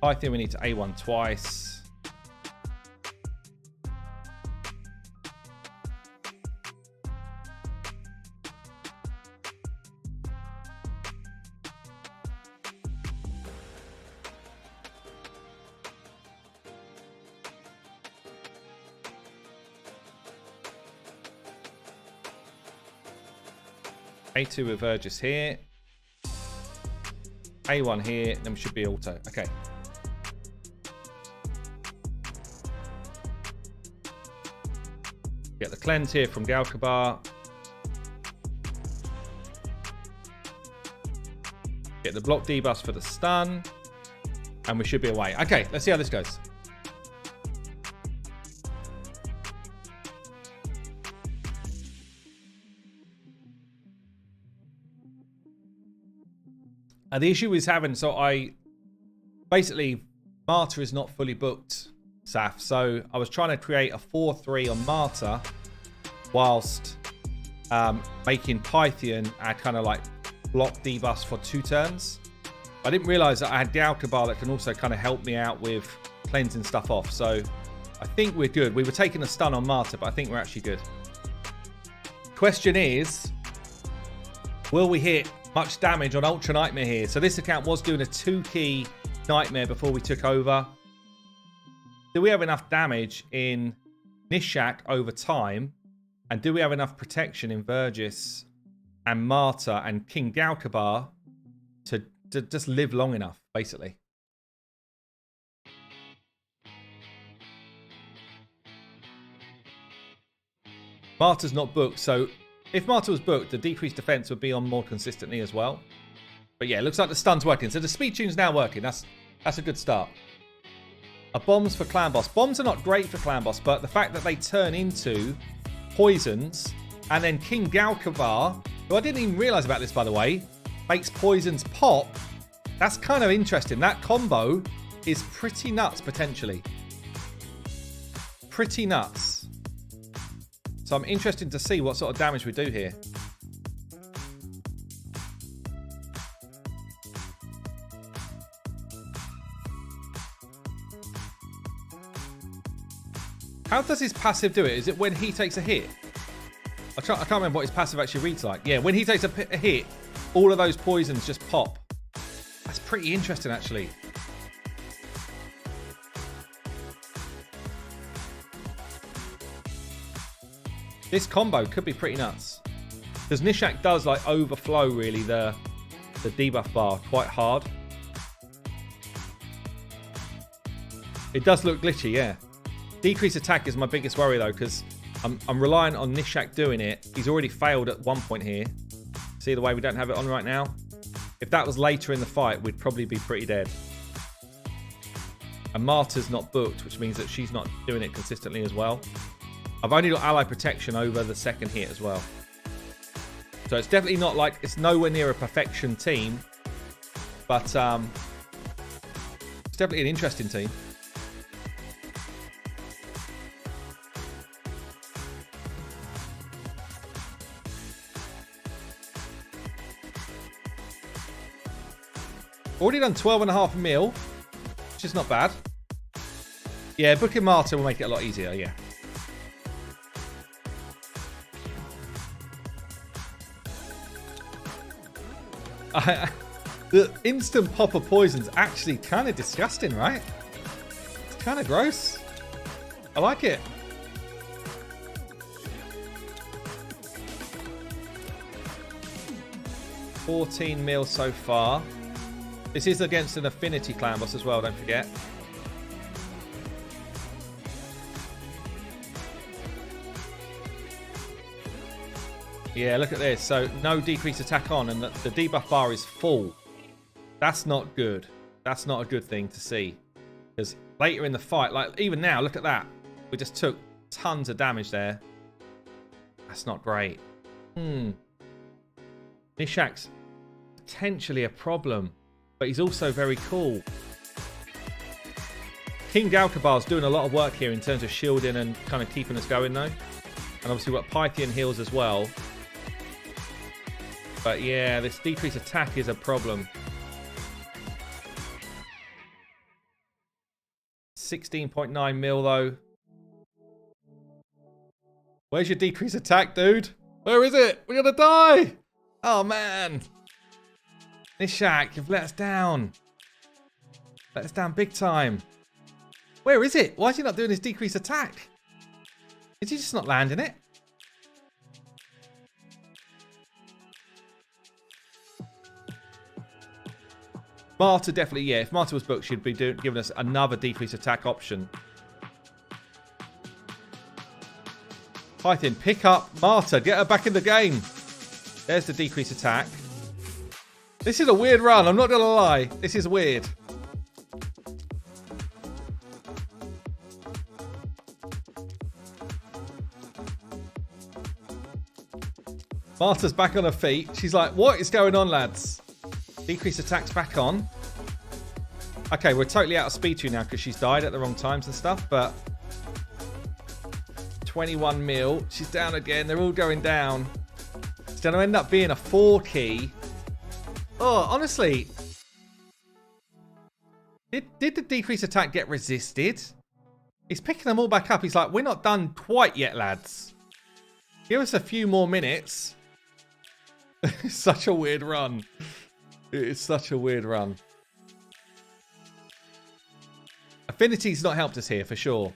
Python, we need to A1 twice. A2 with Burgess here. A1 here, then we should be auto. Okay. Get the cleanse here from Galkabar. Get the block debuff for the stun. And we should be away. Okay, let's see how this goes. The issue is having, so basically, Martyr is not fully booked, Saf. So I was trying to create a 4-3 on Martyr whilst making Pythian add kind of like block debuffs for 2 turns. I didn't realize that I had Galkabar that can also kind of help me out with cleansing stuff off. So I think we're good. We were taking a stun on Martyr, but I think we're actually good. Question is, will we hit much damage on Ultra Nightmare here? So this account was doing a 2-key Nightmare before we took over. Do we have enough damage in Nishak over time? And do we have enough protection in Vergis and Martyr and King Galkabar to just live long enough, basically? Martyr's not booked, so if Martyr was booked, the decreased defense would be on more consistently as well. But yeah, it looks like the stun's working. So the speed tune's now working. That's a good start. Bombs for Clan Boss. Bombs are not great for Clan Boss, but the fact that they turn into poisons, and then King Galkabar, who I didn't even realize about this, by the way, makes poisons pop. That's kind of interesting. That combo is pretty nuts, potentially. Pretty nuts. So I'm interested to see what sort of damage we do here. How does his passive do it? Is it when he takes a hit? I can't remember what his passive actually reads like. Yeah, when he takes a hit, all of those poisons just pop. That's pretty interesting, actually. This combo could be pretty nuts. Because Nishak does like overflow really the debuff bar quite hard. It does look glitchy, yeah. Decrease attack is my biggest worry, though, because I'm relying on Nishak doing it. He's already failed at one point here. See the way we don't have it on right now? If that was later in the fight, we'd probably be pretty dead. And Marta's not booked, which means that she's not doing it consistently as well. I've only got ally protection over the second hit as well. So it's definitely not like, it's nowhere near a perfection team. But it's definitely an interesting team. Already done 12.5 mil, which is not bad. Yeah, booking Marta will make it a lot easier, yeah. The instant pop of poison's actually kind of disgusting, right? It's kind of gross. I like it. $14 mil so far. This is against an Affinity clan boss as well, don't forget. Yeah, look at this. So no decrease attack on, and the debuff bar is full. That's not good. That's not a good thing to see. Because later in the fight, like even now, look at that. We just took tons of damage there. That's not great. Nishak's potentially a problem. But he's also very cool. King Galkabar's doing a lot of work here in terms of shielding and kind of keeping us going, though. And obviously we've got Pythian heals as well. But yeah, this decreased attack is a problem. 16.9 mil, though. Where's your decreased attack, dude? Where is it? We're going to die! Oh, man. Nishak, you've let us down. Let us down big time. Where is it? Why is he not doing his decreased attack? Is he just not landing it? Marta definitely, yeah. If Marta was booked, she'd be giving us another decreased attack option. Python, pick up Marta. Get her back in the game. There's the decreased attack. This is a weird run, I'm not going to lie. This is weird. Marta's back on her feet. She's like, what is going on, lads? Decrease attacks back on. Okay, we're totally out of speed to now because she's died at the wrong times and stuff, but 21 mil. She's down again. They're all going down. It's going to end up being a 4 key. Oh, honestly, did the decrease attack get resisted? He's picking them all back up. He's like, we're not done quite yet, lads. Give us a few more minutes. It's such a weird run. It is such a weird run. Affinity's not helped us here, for sure.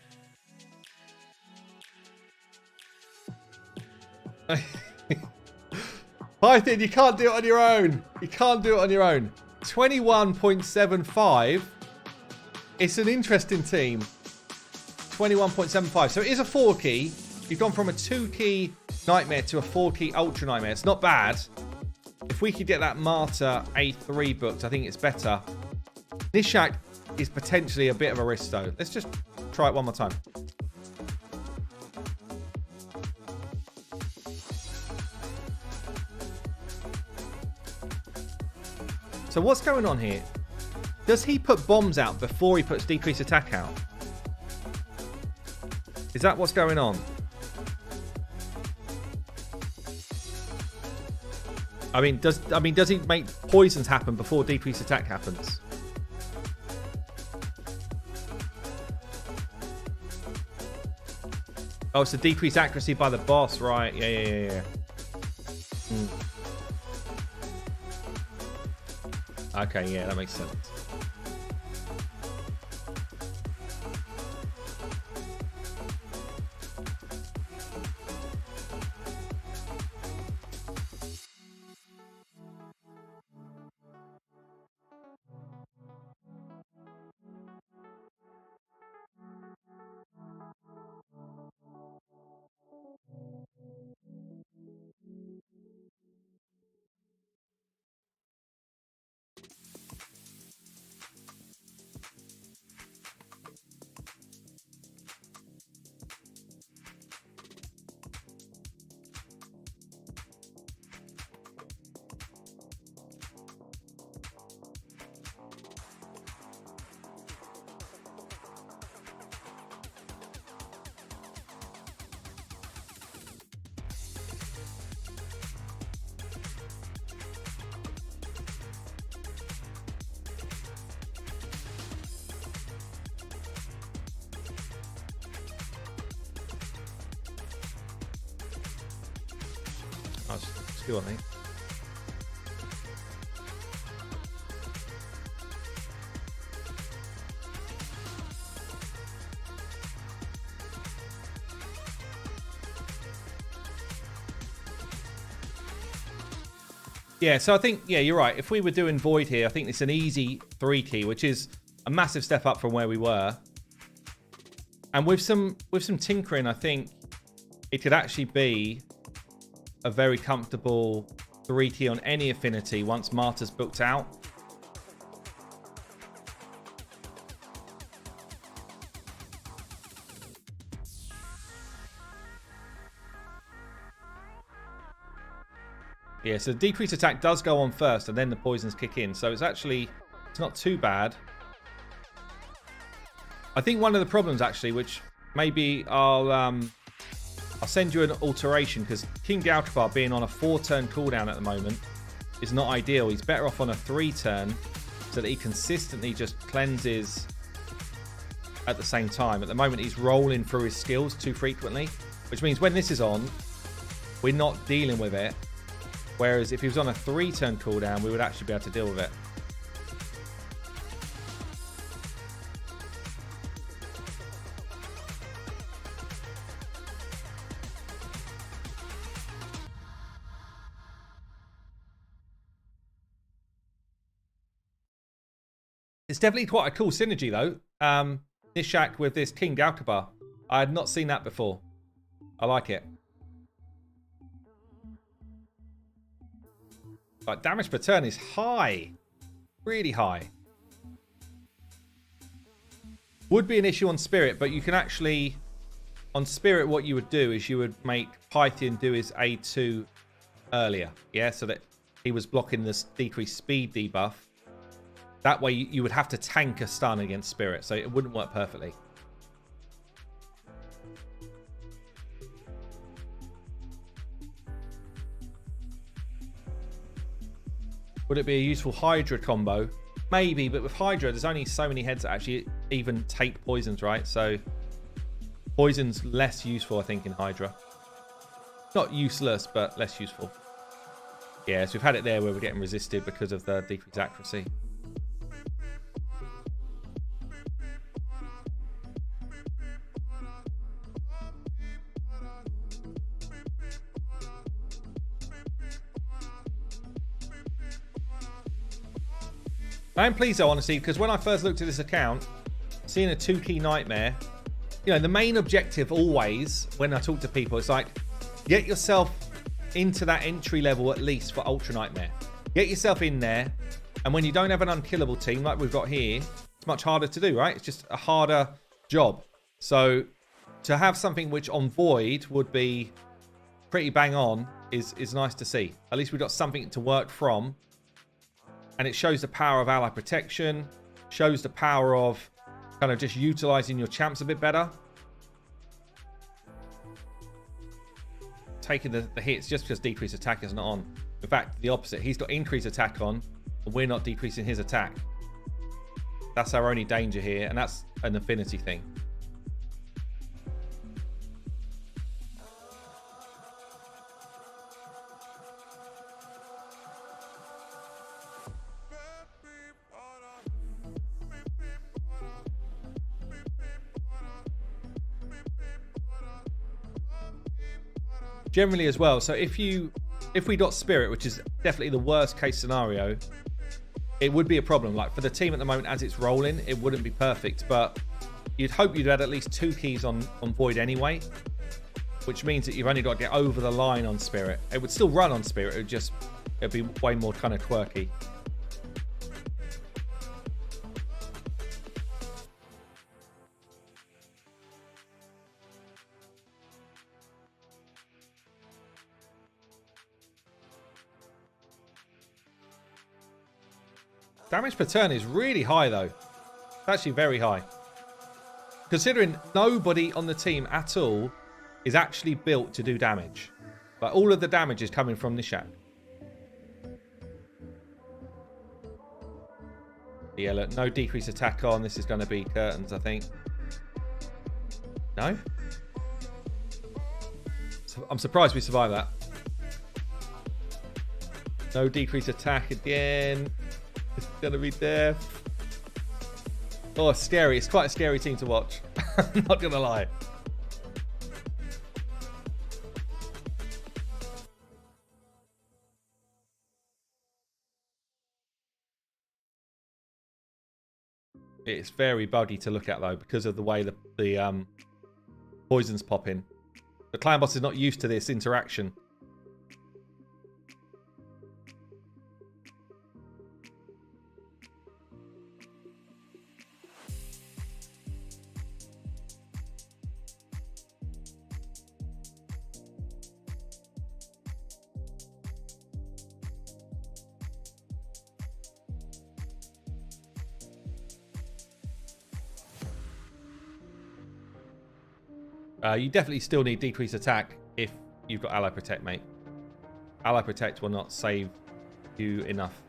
Python, you can't do it on your own. You can't do it on your own. 21.75. It's an interesting team. 21.75. So it is a 4 key. You've gone from a 2 key nightmare to a 4 key ultra nightmare. It's not bad. If we could get that Marta A3 booked, I think it's better. Nishak is potentially a bit of a risk, though. Let's just try it one more time. So what's going on here? Does he put bombs out before he puts decreased attack out? Is that what's going on? I mean, does he make poisons happen before decreased attack happens? Oh, it's a decreased accuracy by the boss, right? Yeah. Okay, yeah, that makes sense. Nice skill, I think. Yeah, so I think, yeah, you're right. If we were doing Void here, I think it's an easy 3 key, which is a massive step up from where we were. And with some tinkering, I think it could actually be a very comfortable 3 key on any affinity once Marta's booked out. Yeah, so the decreased attack does go on first and then the poisons kick in. So it's not too bad. I think one of the problems actually, which maybe I'll send you an alteration, because King Galkabar being on a 4-turn cooldown at the moment is not ideal. He's better off on a 3-turn so that he consistently just cleanses at the same time. At the moment, he's rolling through his skills too frequently, which means when this is on, we're not dealing with it. Whereas if he was on a 3-turn cooldown, we would actually be able to deal with it. It's definitely quite a cool synergy, though. Nishak with this King Galkabar. I had not seen that before. I like it. Like, damage per turn is high. Really high. Would be an issue on Spirit, but you can actually... On Spirit, what you would do is you would make Pythian do his A2 earlier. Yeah, so that he was blocking this decreased speed debuff. That way, you would have to tank a stun against Spirit, so it wouldn't work perfectly. Would it be a useful Hydra combo? Maybe, but with Hydra, there's only so many heads that actually even take poisons, right? So, poison's less useful, I think, in Hydra. Not useless, but less useful. Yeah, so we've had it there where we're getting resisted because of the decreased accuracy. I am pleased though, honestly, because when I first looked at this account, seeing a 2-key nightmare, you know, the main objective always, when I talk to people, it's like, get yourself into that entry level at least for Ultra Nightmare. Get yourself in there, and when you don't have an unkillable team like we've got here, it's much harder to do, right? It's just a harder job. So to have something which on Void would be pretty bang on is nice to see. At least we've got something to work from. And it shows the power of ally protection, shows the power of kind of just utilizing your champs a bit better. Taking the hits just because decreased attack isn't on. In fact, the opposite. He's got increased attack on, and we're not decreasing his attack. That's our only danger here, and that's an affinity thing. Generally as well, so if we got Spirit, which is definitely the worst case scenario, it would be a problem. Like for the team at the moment as it's rolling, it wouldn't be perfect, but you'd hope you'd had at least 2 keys on Void anyway, which means that you've only got to get over the line on Spirit. It would still run on Spirit, it'd be way more kind of quirky. Damage per turn is really high, though. It's actually very high. Considering nobody on the team at all is actually built to do damage. Like, all of the damage is coming from Nishak. Yeah, look, no decreased attack on. This is going to be curtains, I think. No? So I'm surprised we survived that. No decrease attack again. It's going to be death. Oh, it's scary. It's quite a scary team to watch. I'm not going to lie. It's very buggy to look at, though, because of the way the poisons pop in. The clan boss is not used to this interaction. You definitely still need decreased attack if you've got Ally Protect, mate. Ally Protect will not save you enough.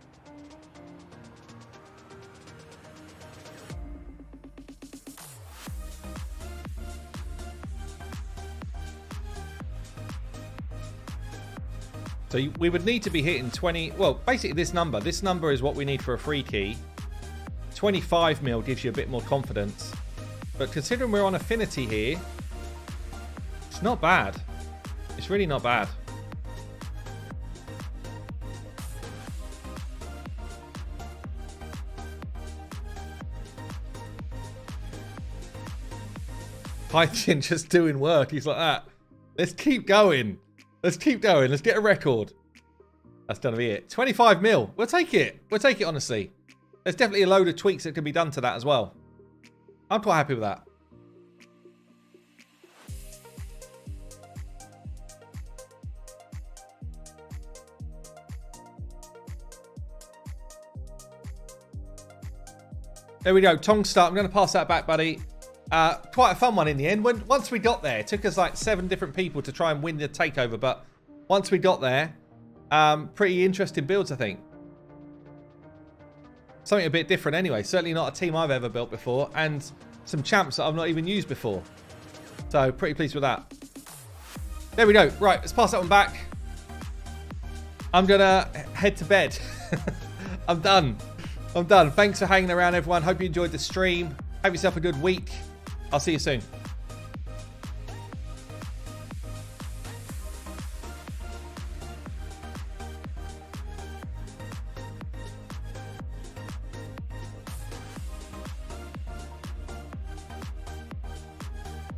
So we would need to be hitting 20... Well, basically this number. This number is what we need for a free key. 25 mil gives you a bit more confidence. But considering we're on affinity here... It's not bad. It's really not bad. Python just doing work. He's like that. Let's keep going. Let's keep going. Let's get a record. That's gonna be it. 25 mil. We'll take it. We'll take it, honestly. There's definitely a load of tweaks that can be done to that as well. I'm quite happy with that. There we go. Tong start. I'm going to pass that back, buddy. Quite a fun one in the end. Once we got there, it took us like 7 different people to try and win the takeover. But once we got there, pretty interesting builds, I think. Something a bit different anyway. Certainly not a team I've ever built before. And some champs that I've not even used before. So pretty pleased with that. There we go. Right, let's pass that one back. I'm going to head to bed. I'm done. I'm done. Thanks for hanging around, everyone. Hope you enjoyed the stream. Have yourself a good week. I'll see you soon.